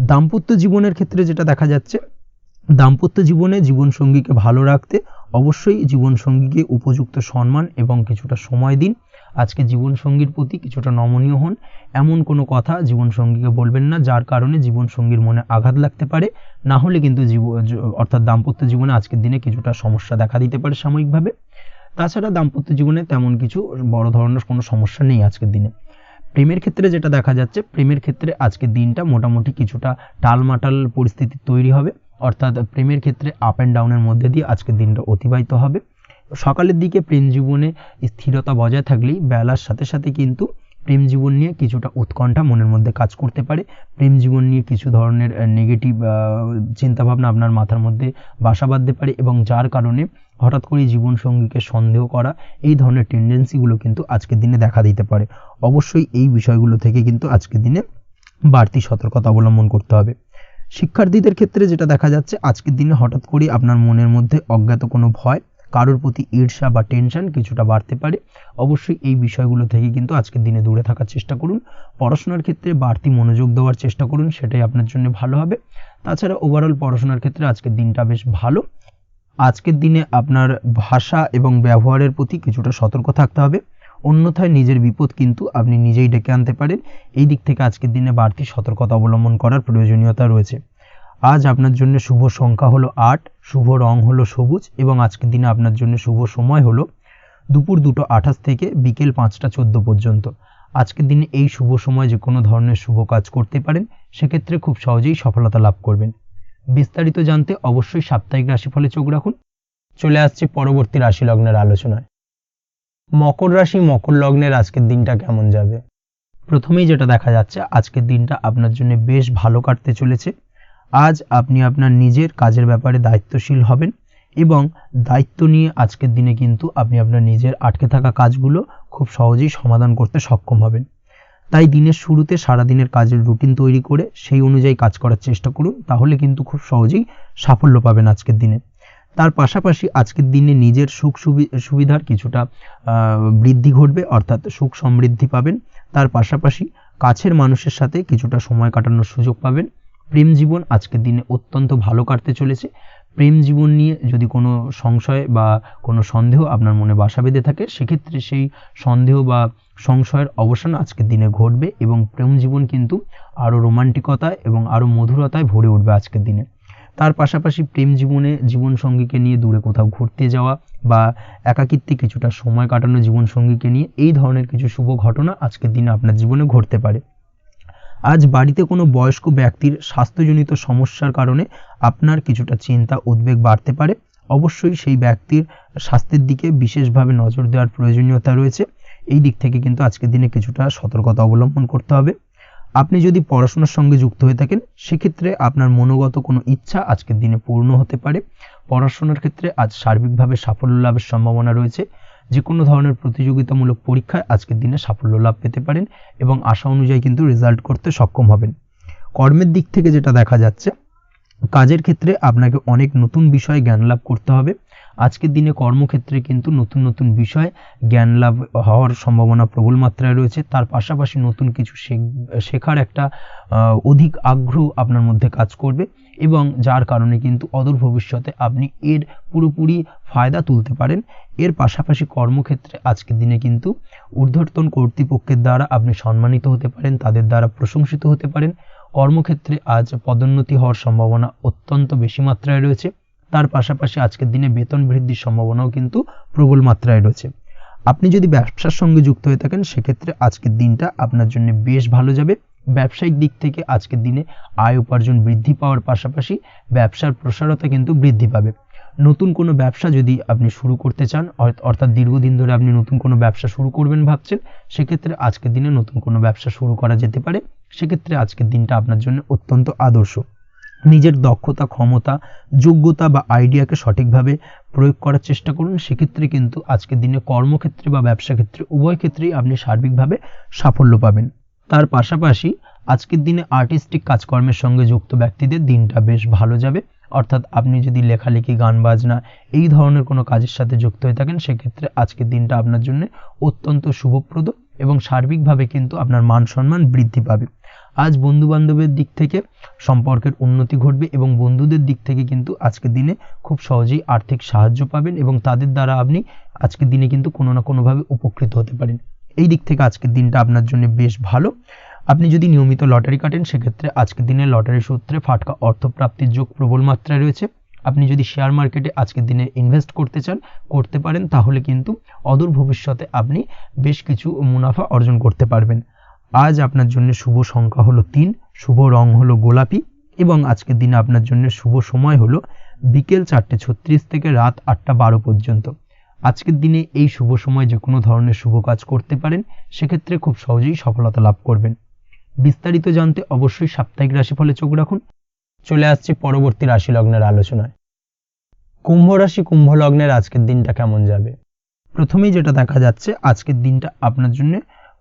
Speaker 1: দাম্পত্য জীবনের ক্ষেত্রে যেটা দেখা যাচ্ছে, দাম্পত্য জীবনে জীবনসঙ্গীকে ভালো রাখতে অবশ্যই জীবনসঙ্গীকে উপযুক্ত সম্মান এবং কিছুটা সময় দিন। আজকে জীবনসঙ্গীর প্রতি কিছুটা নমনীয় হন। এমন কোনো কথা জীবনসঙ্গীকে বলবেন না যার কারণে জীবনসঙ্গীর মনে আঘাত লাগতে পারে, না হলে কিন্তু অর্থাৎ দাম্পত্য জীবনে আজকের দিনে কিছুটা সমস্যা দেখা দিতে পারে সাময়িকভাবে। তাছাড়া দাম্পত্য জীবনে তেমন কিছু বড় ধরনের কোনো সমস্যা নেই আজকের দিনে। প্রেমের ক্ষেত্রে যেটা দেখা যাচ্ছে, প্রেমের ক্ষেত্রে আজকের দিনটা মোটামুটি কিছুটা টালমাটাল পরিস্থিতি তৈরি হবে, অর্থাৎ প্রেমের ক্ষেত্রে আপ অ্যান্ড ডাউনের মধ্যে দিয়ে আজকের দিনটা অতিবাহিত হবে। সকালের দিকে প্রেম জীবনে স্থিরতা বজায় থাকলেই বেলার সাথে সাথে কিন্তু প্রেম জীবন নিয়ে কিছুটা উৎকণ্ঠা মনের মধ্যে কাজ করতে পারে। প্রেম জীবন নিয়ে কিছু ধরনের নেগেটিভ চিন্তাভাবনা আপনার মাথার মধ্যে বাসা বাঁধতে পারে এবং যার কারণে হঠাৎ করে জীবনসঙ্গীকে সন্দেহ করা এই ধরনের টেন্ডেন্সিগুলো কিন্তু আজকের দিনে দেখা দিতে পারে। অবশ্যই এই বিষয়গুলো থেকে কিন্তু আজকের দিনে বাড়তি সতর্কতা অবলম্বন করতে হবে। শিক্ষার্থীদের ক্ষেত্রে যেটা দেখা যাচ্ছে, আজকের দিনে হঠাৎ করে আপনার মনের মধ্যে অজ্ঞাত কোনো ভয়, কারোর প্রতি ঈর্ষা বা টেনশন কিছুটা বাড়তে পারে। অবশ্যই এই বিষয়গুলো থেকে কিন্তু আজকের দিনে দূরে থাকার চেষ্টা করুন। পড়াশোনার ক্ষেত্রে বাড়তি মনোযোগ দেওয়ার চেষ্টা করুন, সেটাই আপনার জন্য ভালো হবে। তাছাড়া ওভারঅল পড়াশোনার ক্ষেত্রে আজকের দিনটা বেশ ভালো। আজকের দিনে আপনার ভাষা এবং ব্যবহারের প্রতি কিছুটা সতর্ক থাকতে হবে, অন্যথায় নিজের বিপদ কিন্তু আপনি নিজেই ডেকে আনতে পারেন। এই দিক থেকে আজকের দিনে বাড়তি সতর্কতা অবলম্বন করার প্রয়োজনীয়তা রয়েছে। আজ আপনার জন্য শুভ সংখ্যা হলো 8, শুভ রং হলো সবুজ এবং আজকের দিনে আপনার জন্য শুভ সময় হলো দুপুর 2:28 থেকে বিকেল 5:14 পর্যন্ত। আজকের দিনে এই শুভ সময় যে কোনো ধরনের শুভ কাজ করতে পারেন, সেক্ষেত্রে খুব সহজেই সফলতা লাভ করবেন। বিস্তারিত জানতে অবশ্যই সাপ্তাহিক রাশিফলে চোখ রাখুন। চলে আসছি পরবর্তী রাশি লগ্নের আলোচনায়। মকর রাশি মকর লগ্নের আজকের দিনটা কেমন যাবে? প্রথমেই যেটা দেখা যাচ্ছে, আজকের দিনটা আপনার জন্য বেশ ভালো কাটতে চলেছে। আজ আপনি আপনার নিজের কাজের ব্যাপারে দায়িত্বশীল হবেন এবং দায়িত্ব নিয়ে আজকের দিনে কিন্তু আপনি আপনার নিজের আটকে থাকা কাজগুলো খুব সহজেই সমাধান করতে সক্ষম হবেন। তাই দিনের শুরুতে সারাদিনের কাজের রুটিন তৈরি করে সেই অনুযায়ী কাজ করার চেষ্টা করুন, তাহলে কিন্তু খুব সহজেই সাফল্য পাবেন আজকের দিনে। তার পাশাপাশি আজকের দিনে নিজের সুখ সুবিধার কিছুটা বৃদ্ধি ঘটবে, অর্থাৎ সুখ সমৃদ্ধি পাবেন। তার পাশাপাশি কাছের মানুষের সাথে কিছুটা সময় কাটানোর সুযোগ পাবেন। প্রেম জীবন আজকের দিনে অত্যন্ত ভালো কাটতে চলেছে। প্রেম জীবন নিয়ে যদি কোনো সংশয় বা কোনো সন্দেহ আপনার মনে বাসা বেঁধে থাকে, সেক্ষেত্রে সেই সন্দেহ বা সংশয়ের অবসান আজকের দিনে ঘটবে এবং প্রেম জীবন কিন্তু আরও রোমান্টিকতায় এবং আরও মধুরতায় ভরে উঠবে আজকের দিনে। তার পাশাপাশি প্রেম জীবনে জীবনসঙ্গীকে নিয়ে দূরে কোথাও ঘুরতে যাওয়া বা একাকিত্বে কিছুটা সময় কাটানো জীবনসঙ্গীকে নিয়ে, এই ধরনের কিছু শুভ ঘটনা আজকের দিনে আপনার জীবনে ঘটতে পারে। আজ বাড়িতে কোনো বয়স্ক ব্যক্তির স্বাস্থ্যজনিত সমস্যার কারণে আপনার কিছুটা চিন্তা উদ্বেগ বাড়তে পারে। অবশ্যই সেই ব্যক্তির স্বাস্থ্যের দিকে বিশেষভাবে নজর দেওয়ার প্রয়োজনীয়তা রয়েছে। এই দিক থেকে কিন্তু আজকের দিনে কিছুটা সতর্কতা অবলম্বন করতে হবে। আপনি যদি পড়াশোনার সঙ্গে যুক্ত হয়ে থাকেন, সেক্ষেত্রে আপনার মনোগত কোনো ইচ্ছা আজকের দিনে পূর্ণ হতে পারে। পড়াশোনার ক্ষেত্রে আজ সার্বিকভাবে সাফল্য লাভের সম্ভাবনা রয়েছে। যে কোনো ধরনের প্রতিযোগিতামূলক পরীক্ষায় আজকের দিনে সাফল্য লাভ পেতে পারেন এবং আশা অনুযায়ী কিন্তু রেজাল্ট করতে সক্ষম হবেন। কর্মের দিক থেকে যেটা দেখা যাচ্ছে, কাজের ক্ষেত্রে আপনাকে অনেক নতুন বিষয়ে জ্ঞান লাভ করতে হবে। আজকের দিনে কর্মক্ষেত্রে কিন্তু নতুন নতুন বিষয় জ্ঞান লাভ হওয়ার সম্ভাবনা প্রবল মাত্রায় রয়েছে। তার পাশাপাশি নতুন কিছু শেখার একটা অধিক আগ্রহ আপনার মধ্যে কাজ করবে এবং যার কারণে কিন্তু অদূর ভবিষ্যতে আপনি এর পুরোপুরি ফায়দা তুলতে পারেন। এর পাশাপাশি কর্মক্ষেত্রে আজকের দিনে কিন্তু ঊর্ধ্বতন কর্তৃপক্ষের দ্বারা আপনি সম্মানিত হতে পারেন, তাদের দ্বারা প্রশংসিত হতে পারেন। কর্মক্ষেত্রে আজ পদোন্নতি হওয়ার সম্ভাবনা অত্যন্ত বেশি মাত্রায় রয়েছে। তার পাশাপাশি আজকের দিনে বেতন বৃদ্ধির সম্ভাবনাও কিন্তু প্রবল মাত্রায় রয়েছে। আপনি যদি ব্যবসার সঙ্গে যুক্ত হয়ে থাকেন, সেক্ষেত্রে আজকের দিনটা আপনার জন্য বেশ ভালো যাবে। ব্যবসায়িক দিক থেকে আজকের দিনে আয় উপার্জন বৃদ্ধি পাওয়ার পাশাপাশি ব্যবসার প্রসারতা কিন্তু বৃদ্ধি পাবে। নতুন কোনো ব্যবসা যদি আপনি শুরু করতে চান, অর্থাৎ দীর্ঘদিন ধরে আপনি নতুন কোনো ব্যবসা শুরু করবেন ভাবছেন, সেক্ষেত্রে আজকের দিনে নতুন কোনো ব্যবসা শুরু করা যেতে পারে। সেক্ষেত্রে আজকের দিনটা আপনার জন্য অত্যন্ত আদর্শ। নিজের দক্ষতা, ক্ষমতা, যোগ্যতা বা আইডিয়াকে সঠিকভাবে প্রয়োগ করার চেষ্টা করুন। সেক্ষেত্রে কিন্তু আজকের দিনে কর্মক্ষেত্রে বা ব্যবসা ক্ষেত্রে উভয় ক্ষেত্রেই আপনি সার্বিকভাবে সাফল্য পাবেন। তার পাশাপাশি আজকের দিনে আর্টিস্টিক কাজকর্মের সঙ্গে যুক্ত ব্যক্তিদের দিনটা বেশ ভালো যাবে। অর্থাৎ আপনি যদি লেখালেখি, গান বাজনা এই ধরনের কোনো কাজের সাথে যুক্ত হয়ে থাকেন, সেক্ষেত্রে আজকের দিনটা আপনার জন্য অত্যন্ত শুভপ্রদ এবং সার্বিকভাবে কিন্তু আপনার মান সম্মান বৃদ্ধি পাবে। আজ বন্ধু বান্ধবের দিক থেকে সম্পর্কের উন্নতি ঘটবে এবং বন্ধুদের দিক থেকে কিন্তু আজকের দিনে খুব সহজেই আর্থিক সাহায্য পাবেন এবং তাদের দ্বারা আপনি আজকের দিনে কিন্তু কোনো না কোনোভাবে উপকৃত হতে পারেন। এই দিক থেকে আজকের দিনটা আপনার জন্য বেশ ভালো। আপনি যদি নিয়মিত লটারি কাটেন, সেক্ষেত্রে আজকের দিনে লটারি সূত্রে ফাটকা অর্থপ্রাপ্তির যোগ প্রবল মাত্রায় রয়েছে। আপনি যদি শেয়ার মার্কেটে আজকের দিনে ইনভেস্ট করতে চান, করতে পারেন, তাহলে কিন্তু অদূর ভবিষ্যতে আপনি বেশ কিছু মুনাফা অর্জন করতে পারবেন। আজ আপনার জন্য শুভ সংখ্যা হলো 3, শুভ রং হলো গোলাপি এবং আজকের দিনে আপনার জন্য শুভ সময় হলো বিকেল 4:36 থেকে রাত 8:12 পর্যন্ত। আজকের দিনে এই শুভ সময় যে কোনো ধরনের শুভ কাজ করতে পারেন, সেক্ষেত্রে খুব সহজেই সফলতা লাভ করবেন। বিস্তারিত জানতে অবশ্যই সাপ্তাহিক রাশিফলে চোখ রাখুন। চলে আসছি পরবর্তী রাশি লগ্নের আলোচনায়। কুম্ভ রাশি কুম্ভ লগ্নের আজকের দিনটা কেমন যাবে? প্রথমেই যেটা দেখা যাচ্ছে, আজকের দিনটা আপনার জন্য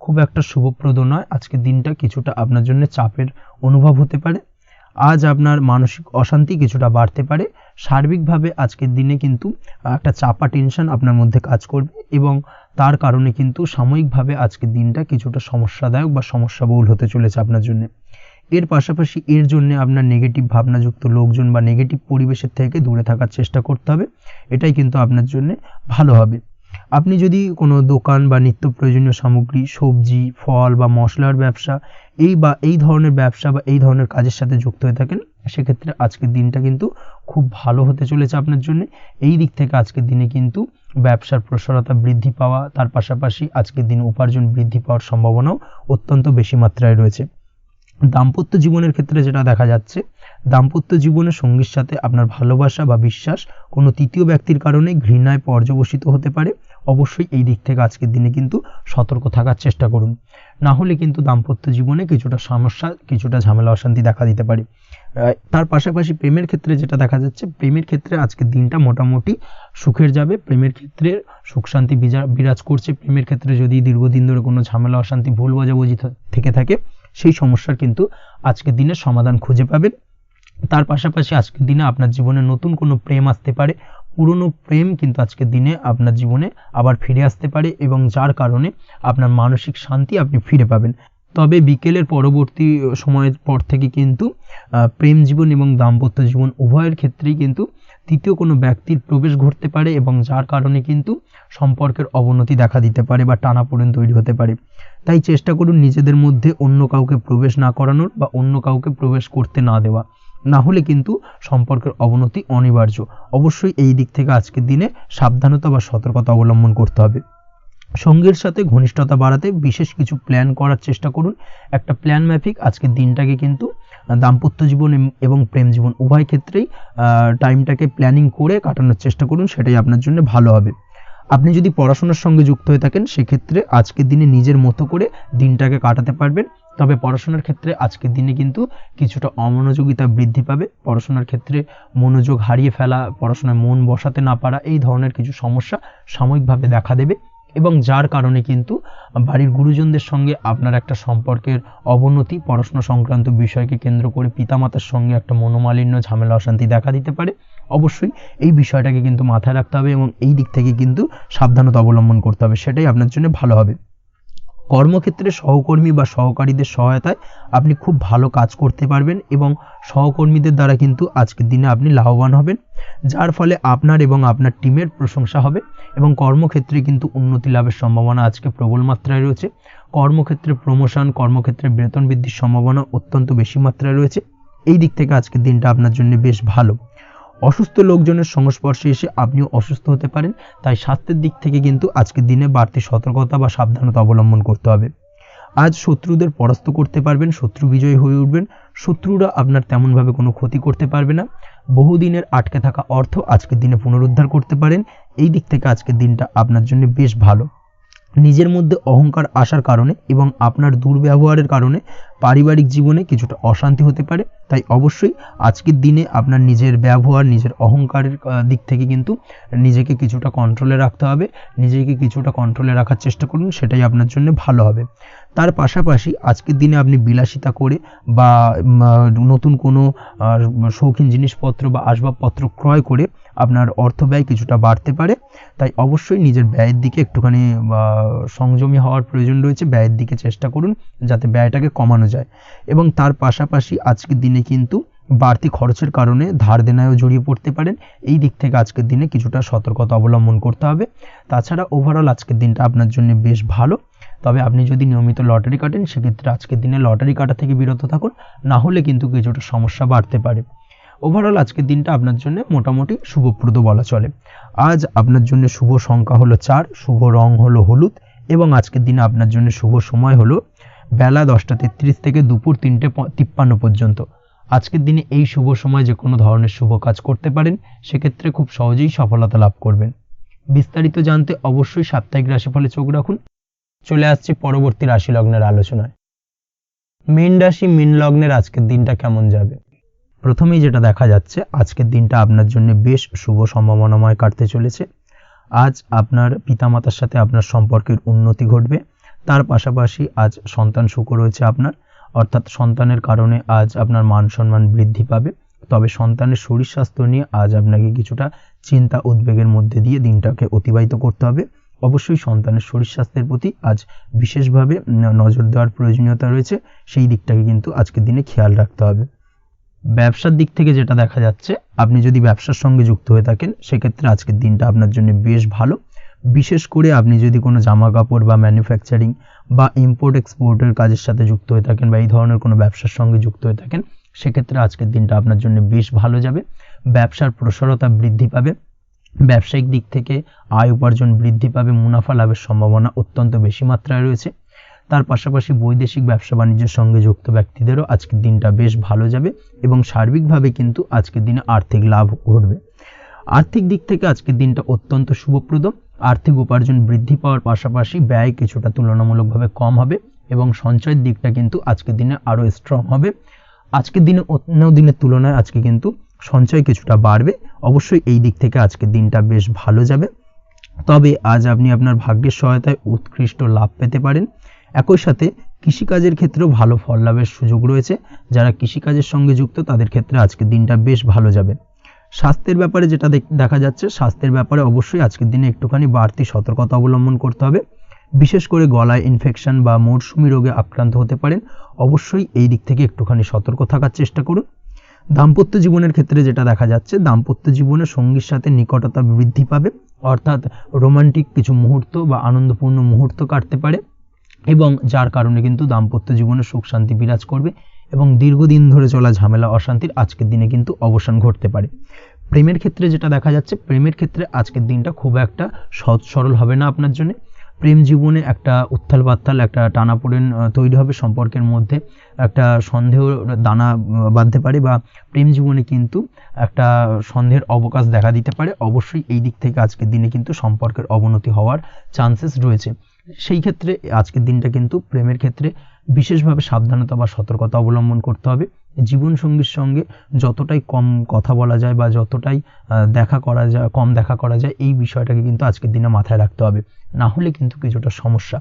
Speaker 1: খুব একটা শুভপ্রদ নয়। আজকের দিনটা কিছুটা আপনার জন্য চাপের অনুভব হতে পারে। আজ আপনার মানসিক অশান্তি কিছুটা বাড়তে পারে। সার্বিকভাবে আজকের দিনে কিন্তু একটা চাপা টেনশন আপনার মধ্যে কাজ করবে এবং তার কারণে কিন্তু সাময়িকভাবে আজকের দিনটা কিছুটা সমস্যাদায়ক বা সমস্যাবহুল হতে চলেছে আপনার জন্য। এর পাশাপাশি এর জন্য আপনার নেগেটিভ ভাবনাযুক্ত লোকজন বা নেগেটিভ পরিবেশের থেকে দূরে থাকার চেষ্টা করতে হবে। এটাই কিন্তু আপনার জন্য ভালো হবে। আপনি যদি কোনো দোকান বা নিত্য প্রয়োজনীয় সামগ্রী, সবজি, ফল বা মশলার ব্যবসা এই ধরনের ব্যবসা বা এই ধরনের কাজের সাথে যুক্ত হয়ে থাকেন, সেক্ষেত্রে আজকের দিনটা কিন্তু খুব ভালো হতে চলেছে আপনার জন্য। এই দিক থেকে আজকের দিনে কিন্তু ব্যবসার প্রসারতা বৃদ্ধি পাওয়া, তার পাশাপাশি আজকের দিনে উপার্জন বৃদ্ধি পাওয়ার সম্ভাবনাও অত্যন্ত বেশি মাত্রায় রয়েছে। দাম্পত্য জীবনের ক্ষেত্রে যেটা দেখা যাচ্ছে, দাম্পত্য জীবনে সঙ্গীর সাথে আপনার ভালোবাসা বা বিশ্বাস কোনো তৃতীয় ব্যক্তির কারণে ঘৃণায় পর্যবসিত হতে পারে। অবশ্যই এই দিক থেকে আজকের দিনে কিন্তু সতর্ক থাকার চেষ্টা করুন, না হলে কিন্তু দাম্পত্য জীবনে কিছুটা সমস্যা, কিছুটা ঝামেলা অশান্তি দেখা দিতে পারে। তার পাশাপাশি প্রেমের ক্ষেত্রে যেটা দেখা যাচ্ছে, প্রেমের ক্ষেত্রে আজকের দিনটা মোটামুটি সুখের যাবে। প্রেমের ক্ষেত্রে সুখ শান্তি বিরাজ করছে। প্রেমের ক্ষেত্রে যদি দীর্ঘদিন ধরে কোনো ঝামেলা অশান্তি ভুল বোঝাবুঝি থেকে থাকে, সেই সমস্যার কিন্তু আজকের দিনে সমাধান খুঁজে পাবেন। তার পাশাপাশি আজকের দিনে আপনার জীবনে নতুন কোনো প্রেম আসতে পারে। পুরনো প্রেম কিন্তু আজকের দিনে আপনার জীবনে আবার ফিরে আসতে পারে এবং যার কারণে আপনার মানসিক শান্তি আপনি ফিরে পাবেন। তবে বিকেলের পরবর্তী সময়ের পর থেকে কিন্তু প্রেম জীবন এবং দাম্পত্য জীবন উভয়ের ক্ষেত্রেই কিন্তু তৃতীয় কোনো ব্যক্তির প্রবেশ ঘটতে পারে এবং যার কারণে কিন্তু সম্পর্কের অবনতি দেখা দিতে পারে বা টানাপোড়েন তৈরি হতে পারে। তাই চেষ্টা করুন নিজেদের মধ্যে অন্য কাউকে প্রবেশ না করানোর বা অন্য কাউকে প্রবেশ করতে না দেওয়া, না হলে কিন্তু সম্পর্কের অবনতি অনিবার্য। অবশ্যই এই দিক থেকে আজকের দিনে সাবধানতা বা সতর্কতা অবলম্বন করতে হবে। সঙ্গীর সাথে ঘনিষ্ঠতা বাড়াতে বিশেষ কিছু প্ল্যান করার চেষ্টা করুন। একটা প্ল্যান মাফিক আজকের দিনটাকে কিন্তু দাম্পত্য জীবন এবং প্রেম জীবন উভয় ক্ষেত্রেই টাইমটাকে প্ল্যানিং করে কাটানোর চেষ্টা করুন, সেটাই আপনার জন্য ভালো হবে। আপনি যদি পড়াশোনার সঙ্গে যুক্ত হয়ে থাকেন, সেক্ষেত্রে আজকের দিনে নিজের মতো করে দিনটাকে কাটাতে পারবেন। তবে পড়াশোনার ক্ষেত্রে আজকের দিনে কিন্তু কিছুটা অমনোযোগিতা বৃদ্ধি পাবে। পড়াশোনার ক্ষেত্রে মনোযোগ হারিয়ে ফেলা, পড়াশোনায় মন বসাতে না পারা, এই ধরনের কিছু সমস্যা সাময়িকভাবে দেখা দেবে এবং যার কারণে কিন্তু বাড়ির গুরুজনদের সঙ্গে আপনার একটা সম্পর্কের অবনতি, পড়াশোনা সংক্রান্ত বিষয়কে কেন্দ্র করে পিতামাতার সঙ্গে একটা মনোমালিন্য, ঝামেলা অশান্তি দেখা দিতে পারে। অবশ্যই এই বিষয়টাকে কিন্তু মাথায় রাখতে হবে এবং এই দিক থেকে কিন্তু সাবধানতা অবলম্বন করতে হবে, সেটাই আপনার জন্য ভালো হবে। কর্মক্ষেত্রে সহকর্মী বা সহকারীদের সহায়তায় আপনি খুব ভালো কাজ করতে পারবেন এবং সহকর্মীদের দ্বারা কিন্তু আজকের দিনে আপনি লাভবান হবেন, যার ফলে আপনার এবং আপনার টিমের প্রশংসা হবে এবং কর্মক্ষেত্রে কিন্তু উন্নতি লাভের সম্ভাবনা আজকে প্রবল মাত্রায় রয়েছে। কর্মক্ষেত্রে প্রমোশন, কর্মক্ষেত্রে বেতন বৃদ্ধির সম্ভাবনা অত্যন্ত বেশি মাত্রায় রয়েছে। এই দিক থেকে আজকের দিনটা আপনার জন্য বেশ ভালো। অসুস্থ লোকজনের সংস্পর্শে এসে আপনিও অসুস্থ হতে পারেন, তাই স্বাস্থ্যের দিক থেকে কিন্তু আজকের দিনে বাড়তি সতর্কতা বা সাবধানতা অবলম্বন করতে হবে। আজ শত্রুদের পরাস্ত করতে পারবেন, শত্রু বিজয়ী হয়ে উঠবেন। শত্রুরা আপনার তেমনভাবে কোনো ক্ষতি করতে পারবে না। বহুদিনের আটকে থাকা অর্থ আজকের দিনে পুনরুদ্ধার করতে পারেন। এই দিক থেকে আজকের দিনটা আপনার জন্য বেশ ভালো। নিজের মধ্যে অহংকার আসার কারণে এবং আপনার দুর্ব্যবহারের কারণে পারিবারিক জীবনে কিছুটা অশান্তি হতে পারে। তাই অবশ্যই আজকের দিনে আপনার নিজের ব্যবহার, নিজের অহংকারের দিক থেকে কিন্তু নিজেকে কিছুটা কন্ট্রোলে রাখতে হবে। নিজেকে কিছুটা কন্ট্রোলে রাখার চেষ্টা করুন, সেটাই আপনার জন্য ভালো হবে। তার পাশাপাশি আজকের দিনে আপনি বিলাসিতা করে বা নতুন কোনো শৌখিন জিনিসপত্র বা আসবাবপত্র ক্রয় করে আপনার অর্থ ব্যয় কিছুটা বাড়তে পারে। তাই অবশ্যই নিজের ব্যয়ের দিকে একটুখানি সংযমী হওয়ার প্রয়োজন রয়েছে। ব্যয়ের দিকে চেষ্টা করুন যাতে ব্যয়টাকে কমানো যায় এবং তার পাশাপাশি আজকের দিনে কিন্তু বাড়তি খরচের কারণে ধার দেনায়ও জড়িয়ে পড়তে পারেন। এই দিক থেকে আজকের দিনে কিছুটা সতর্কতা অবলম্বন করতে হবে। তাছাড়া ওভারঅল আজকের দিনটা আপনার জন্য বেশ ভালো। তবে আপনি যদি নিয়মিত লটারি কাটেন, সেক্ষেত্রে আজকের দিনে লটারি কাটা থেকে বিরত থাকুন, না হলে কিন্তু কিছুটা সমস্যা বাড়তে পারে। ওভারঅল আজকের দিনটা আপনার জন্য মোটামুটি শুভপ্রদ বলা চলে। আজ আপনার জন্য শুভ সংখ্যা হলো 4, শুভ রং হলো হলুদ এবং আজকের দিনে আপনার জন্য শুভ সময় হলো বেলা 10:33 থেকে দুপুর 3:53 পর্যন্ত। আজকের দিনে এই শুভ সময় যে কোনো ধরনের শুভ কাজ করতে পারেন, সেক্ষেত্রে খুব সহজেই সফলতা লাভ করবেন। বিস্তারিত জানতে অবশ্যই সাপ্তাহিক রাশিফলে চোখ রাখুন। চলে আসছে পরবর্তী রাশি লগ্নের আলোচনায়। মীন রাশি, মীন লগ্নের আজকের দিনটা কেমন যাবে? প্রথমেই যেটা দেখা যাচ্ছে, আজকের দিনটা আপনার জন্য বেশ শুভ সম্ভাবনাময় কাটতে চলেছে। আজ আপনার পিতামাতার সাথে আপনার সম্পর্কের উন্নতি ঘটবে। তার পাশাপাশি আজ সন্তান সুখ রয়েছে আপনার, অর্থাৎ সন্তানের কারণে আজ আপনার মান সম্মান বৃদ্ধি পাবে। তবে সন্তানের শরীর স্বাস্থ্য নিয়ে আজ আপনাকে কিছুটা চিন্তা উদ্বেগের মধ্যে দিয়ে দিনটাকে অতিবাহিত করতে হবে। অবশ্যই সন্তানের শরীর স্বাস্থ্যের প্রতি আজ বিশেষভাবে নজর দেওয়ার প্রয়োজনীয়তা রয়েছে, সেই দিকটাকে কিন্তু আজকের দিনে খেয়াল রাখতে হবে। ব্যবসার দিক থেকে যেটা দেখা যাচ্ছে, আপনি যদি ব্যবসার সঙ্গে যুক্ত হয়ে থাকেন সেক্ষেত্রে আজকের দিনটা আপনার জন্য বেশ ভালো। বিশেষ করে আপনি যদি কোনো জামা কাপড় বা ম্যানুফ্যাকচারিং বা ইম্পোর্ট এক্সপোর্টের কাজের সাথে যুক্ত হয়ে থাকেন বা এই ধরনের কোনো ব্যবসার সঙ্গে যুক্ত হয়ে থাকেন সেক্ষেত্রে আজকের দিনটা আপনার জন্য বেশ ভালো যাবে। ব্যবসার প্রসারতা বৃদ্ধি পাবে, ব্যবসায়িক দিক থেকে আয় উপার্জন বৃদ্ধি পাবে, মুনাফা লাভের সম্ভাবনা অত্যন্ত বেশি মাত্রায় রয়েছে। তার পাশাপাশি বৈদেশিক ব্যবসা বাণিজ্যের সঙ্গে যুক্ত ব্যক্তিদেরও আজকের দিনটা বেশ ভালো যাবে এবং সার্বিকভাবে কিন্তু আজকের দিনে আর্থিক লাভ ঘটবে। আর্থিক দিক থেকে আজকের দিনটা অত্যন্ত শুভপ্রদ। আর্থিক উপার্জন বৃদ্ধি পাওয়ার পাশাপাশি ব্যয় কিছুটা তুলনামূলকভাবে কম হবে এবং সঞ্চয়ের দিকটা কিন্তু আজকের দিনে আরও স্ট্রং হবে। আজকের দিনে অন্য দিনের তুলনায় আজকে কিন্তু সঞ্চয় কিছুটা বাড়বে। অবশ্যই এই দিক থেকে আজকের দিনটা বেশ ভালো যাবে। তবে আজ আপনি আপনার ভাগ্যের সহায়তায় উৎকৃষ্ট লাভ পেতে পারেন। একই সাথে কৃষিকাজের ক্ষেত্রেও ভালো ফল লাভের সুযোগ রয়েছে। যারা কৃষিকাজের সঙ্গে যুক্ত তাদের ক্ষেত্রে আজকের দিনটা বেশ ভালো যাবে। স্বাস্থ্যের ব্যাপারে যেটা দেখা যাচ্ছে, স্বাস্থ্যের ব্যাপারে অবশ্যই আজকের দিনে একটুখানি বাড়তি সতর্কতা অবলম্বন করতে হবে। বিশেষ করে গলায় ইনফেকশন বা মৌসুমি রোগে আক্রান্ত হতে পারেন, অবশ্যই এই দিক থেকে একটুখানি সতর্ক থাকার চেষ্টা করুন। দাম্পত্য জীবনের ক্ষেত্রে যেটা দেখা যাচ্ছে, দাম্পত্য জীবনে সঙ্গীর সাথে নিকটতা বৃদ্ধি পাবে, অর্থাৎ রোমান্টিক কিছু মুহূর্ত বা আনন্দপূর্ণ মুহূর্ত কাটতে পারে এবং যার কারণে কিন্তু দাম্পত্য জীবনে সুখ শান্তি বিরাজ করবে এবং দীর্ঘদিন ধরে চলা ঝামেলা অশান্তির আজকের দিনে কিন্তু অবসান ঘটতে পারে। প্রেমের ক্ষেত্রে যেটা দেখা যাচ্ছে, প্রেমের ক্ষেত্রে আজকের দিনটা খুব একটা সহজ সরল হবে না আপনার জন্য। প্রেম জীবনে একটা উত্থাল পাত্তাল একটা টানাপোড়েন তৈরি হবে, সম্পর্কের মধ্যে একটা সন্দেহ দানা বাঁধতে পারে বা প্রেম জীবনে কিন্তু একটা সন্দেহের অবকাশ দেখা দিতে পারে। অবশ্যই এই দিক থেকে আজকের দিনে কিন্তু সম্পর্কের অবনতি হওয়ার চান্সেস রয়েছে। সেই ক্ষেত্রে আজকের দিনটা কিন্তু প্রেমের ক্ষেত্রে বিশেষভাবে সাবধানতা বা সতর্কতা অবলম্বন করতে হবে। জীবনসঙ্গীর সঙ্গে যতটাই কম কথা বলা যায় বা যতটাই কম দেখা করা যায় এই বিষয়টাকে কিন্তু আজকের দিনে মাথায় রাখতে হবে, না হলে কিন্তু কিছুটা সমস্যা।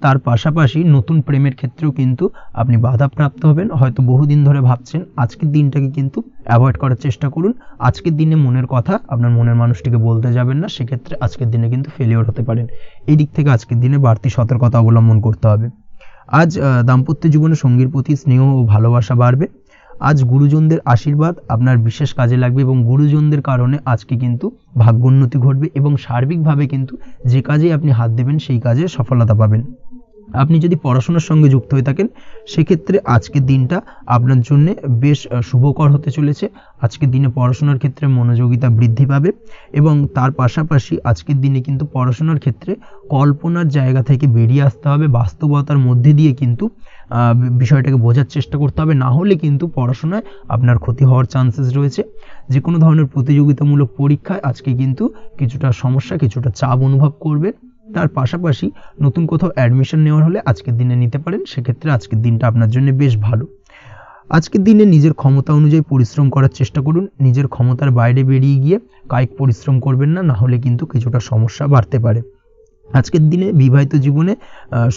Speaker 1: তার পাশাপাশি নতুন প্রেমের ক্ষেত্রেও কিন্তু আপনি বাধাপ্রাপ্ত হবেন। হয়তো বহুদিন ধরে ভাবছেন, আজকের দিনটাকে কিন্তু অ্যাভয়েড করার চেষ্টা করুন। আজকের দিনে মনের কথা আপনার মনের মানুষটিকে বলতে যাবেন না, সেক্ষেত্রে আজকের দিনে কিন্তু ফেলিওর হতে পারেন। এই দিক থেকে আজকের দিনে বাড়তি সতর্কতা অবলম্বন করতে হবে। আজ দাম্পত্য জীবনে সঙ্গীর প্রতি স্নেহ ও ভালোবাসা বাড়বে। আজ গুরুজনদের আশীর্বাদ আপনার বিশেষ কাজে লাগবে এবং গুরুজনদের কারণে আজকে কিন্তু ভাগ্যোন্নতি ঘটবে এবং সার্বিকভাবে কিন্তু যে কাজে আপনি হাত দেবেন সেই কাজে সফলতা পাবেন। আপনি যদি পড়াশোনার সঙ্গে যুক্ত হয়ে থাকেন সেক্ষেত্রে আজকের দিনটা আপনার জন্য বেশ শুভকর হতে চলেছে। আজকের দিনে পড়াশোনার ক্ষেত্রে মনোযোগিতা বৃদ্ধি পাবে এবং তার পাশাপাশি আজকের দিনে কিন্তু পড়াশোনার ক্ষেত্রে কল্পনার জায়গা থেকে বেরিয়ে আসতে হবে, বাস্তবতার মধ্যে দিয়ে কিন্তু বিষয়টাকে বোঝার চেষ্টা করতে হবে, না হলে কিন্তু পড়াশোনায় আপনার ক্ষতি হওয়ার চান্সেস রয়েছে। যে কোনো ধরনের প্রতিযোগিতামূলক পরীক্ষায় আজকে কিন্তু কিছুটা সমস্যা, কিছুটা চাপ অনুভব করবে। তার পাশাপাশি নতুন কোথাও অ্যাডমিশন নেওয়ার হলে আজকের দিনে নিতে পারেন, সেক্ষেত্রে আজকের দিনটা আপনার জন্য বেশ ভালো। আজকের দিনে নিজের ক্ষমতা অনুযায়ী পরিশ্রম করার চেষ্টা করুন। নিজের ক্ষমতার বাইরে বেরিয়ে গিয়ে কায়িক পরিশ্রম করবেন না, না হলে কিন্তু কিছুটা সমস্যা বাড়তে পারে। আজকের দিনে বিবাহিত জীবনে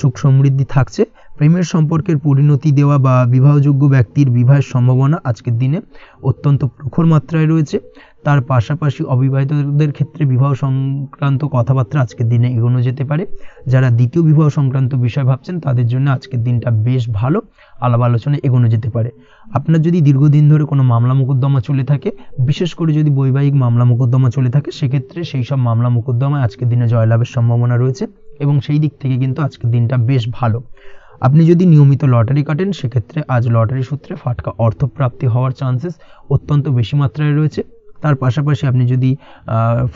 Speaker 1: সুখ সমৃদ্ধি থাকছে। প্রেমের সম্পর্কের পরিণতি দেওয়া বা বিবাহযোগ্য ব্যক্তির বিবাহের সম্ভাবনা আজকের দিনে অত্যন্ত প্রখর মাত্রায় রয়েছে। তার পাশাপাশি অবিবাহিতদের ক্ষেত্রে বিবাহ সংক্রান্ত কথাবার্তা আজকের দিনে এগোনো যেতে পারে। যারা দ্বিতীয় বিবাহ সংক্রান্ত বিষয় ভাবছেন তাদের জন্য আজকের দিনটা বেশ ভালো, আলাপ আলোচনা এগোনো যেতে পারে। আপনার যদি দীর্ঘদিন ধরে কোনো মামলা মোকদ্দমা চলে থাকে, বিশেষ করে যদি বৈবাহিক মামলা মোকদ্দমা চলে থাকে, সেক্ষেত্রে সেই সব মামলা মোকদ্দমায় আজকের দিনে জয়লাভের সম্ভাবনা রয়েছে এবং সেই দিক থেকে কিন্তু আজকের দিনটা বেশ ভালো। আপনি যদি নিয়মিত লটারি কাটেন সেক্ষেত্রে আজ লটারি সূত্রে ফাটকা অর্থপ্রাপ্তি হওয়ার চান্সেস অত্যন্ত বেশি মাত্রায় রয়েছে। তার পাশাপাশি আপনি যদি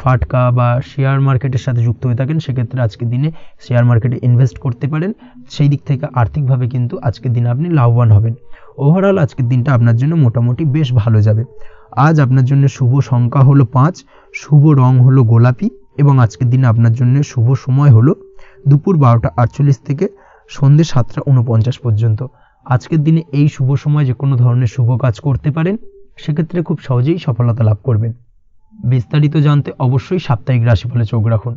Speaker 1: ফাটকা বা শেয়ার মার্কেটের সাথে যুক্ত হয়ে থাকেন সেক্ষেত্রে আজকের দিনে শেয়ার মার্কেটে ইনভেস্ট করতে পারেন। সেই দিক থেকে আর্থিকভাবে কিন্তু আজকের দিনে আপনি লাভবান হবেন। ওভারঅল আজকের দিনটা আপনার জন্য মোটামুটি বেশ ভালো যাবে। আজ আপনার জন্য শুভ সংখ্যা হলো 5, শুভ রং হলো গোলাপি এবং আজকের দিনে আপনার জন্য শুভ সময় হলো দুপুর 12:48 থেকে সন্ধ্যে 7:49 পর্যন্ত। আজকের দিনে এই শুভ সময় যে কোনো ধরনের শুভ কাজ করতে পারেন, সেক্ষেত্রে খুব সহজেই সফলতা লাভ করবেন। বিস্তারিত জানতে অবশ্যই সাপ্তাহিক রাশিফলে চোখ রাখুন।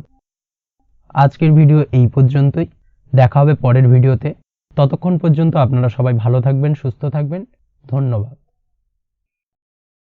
Speaker 1: আজকের ভিডিও এই পর্যন্তই। দেখা হবে পরের ভিডিওতে। ততক্ষণ পর্যন্ত আপনারা সবাই ভালো থাকবেন, সুস্থ থাকবেন। ধন্যবাদ।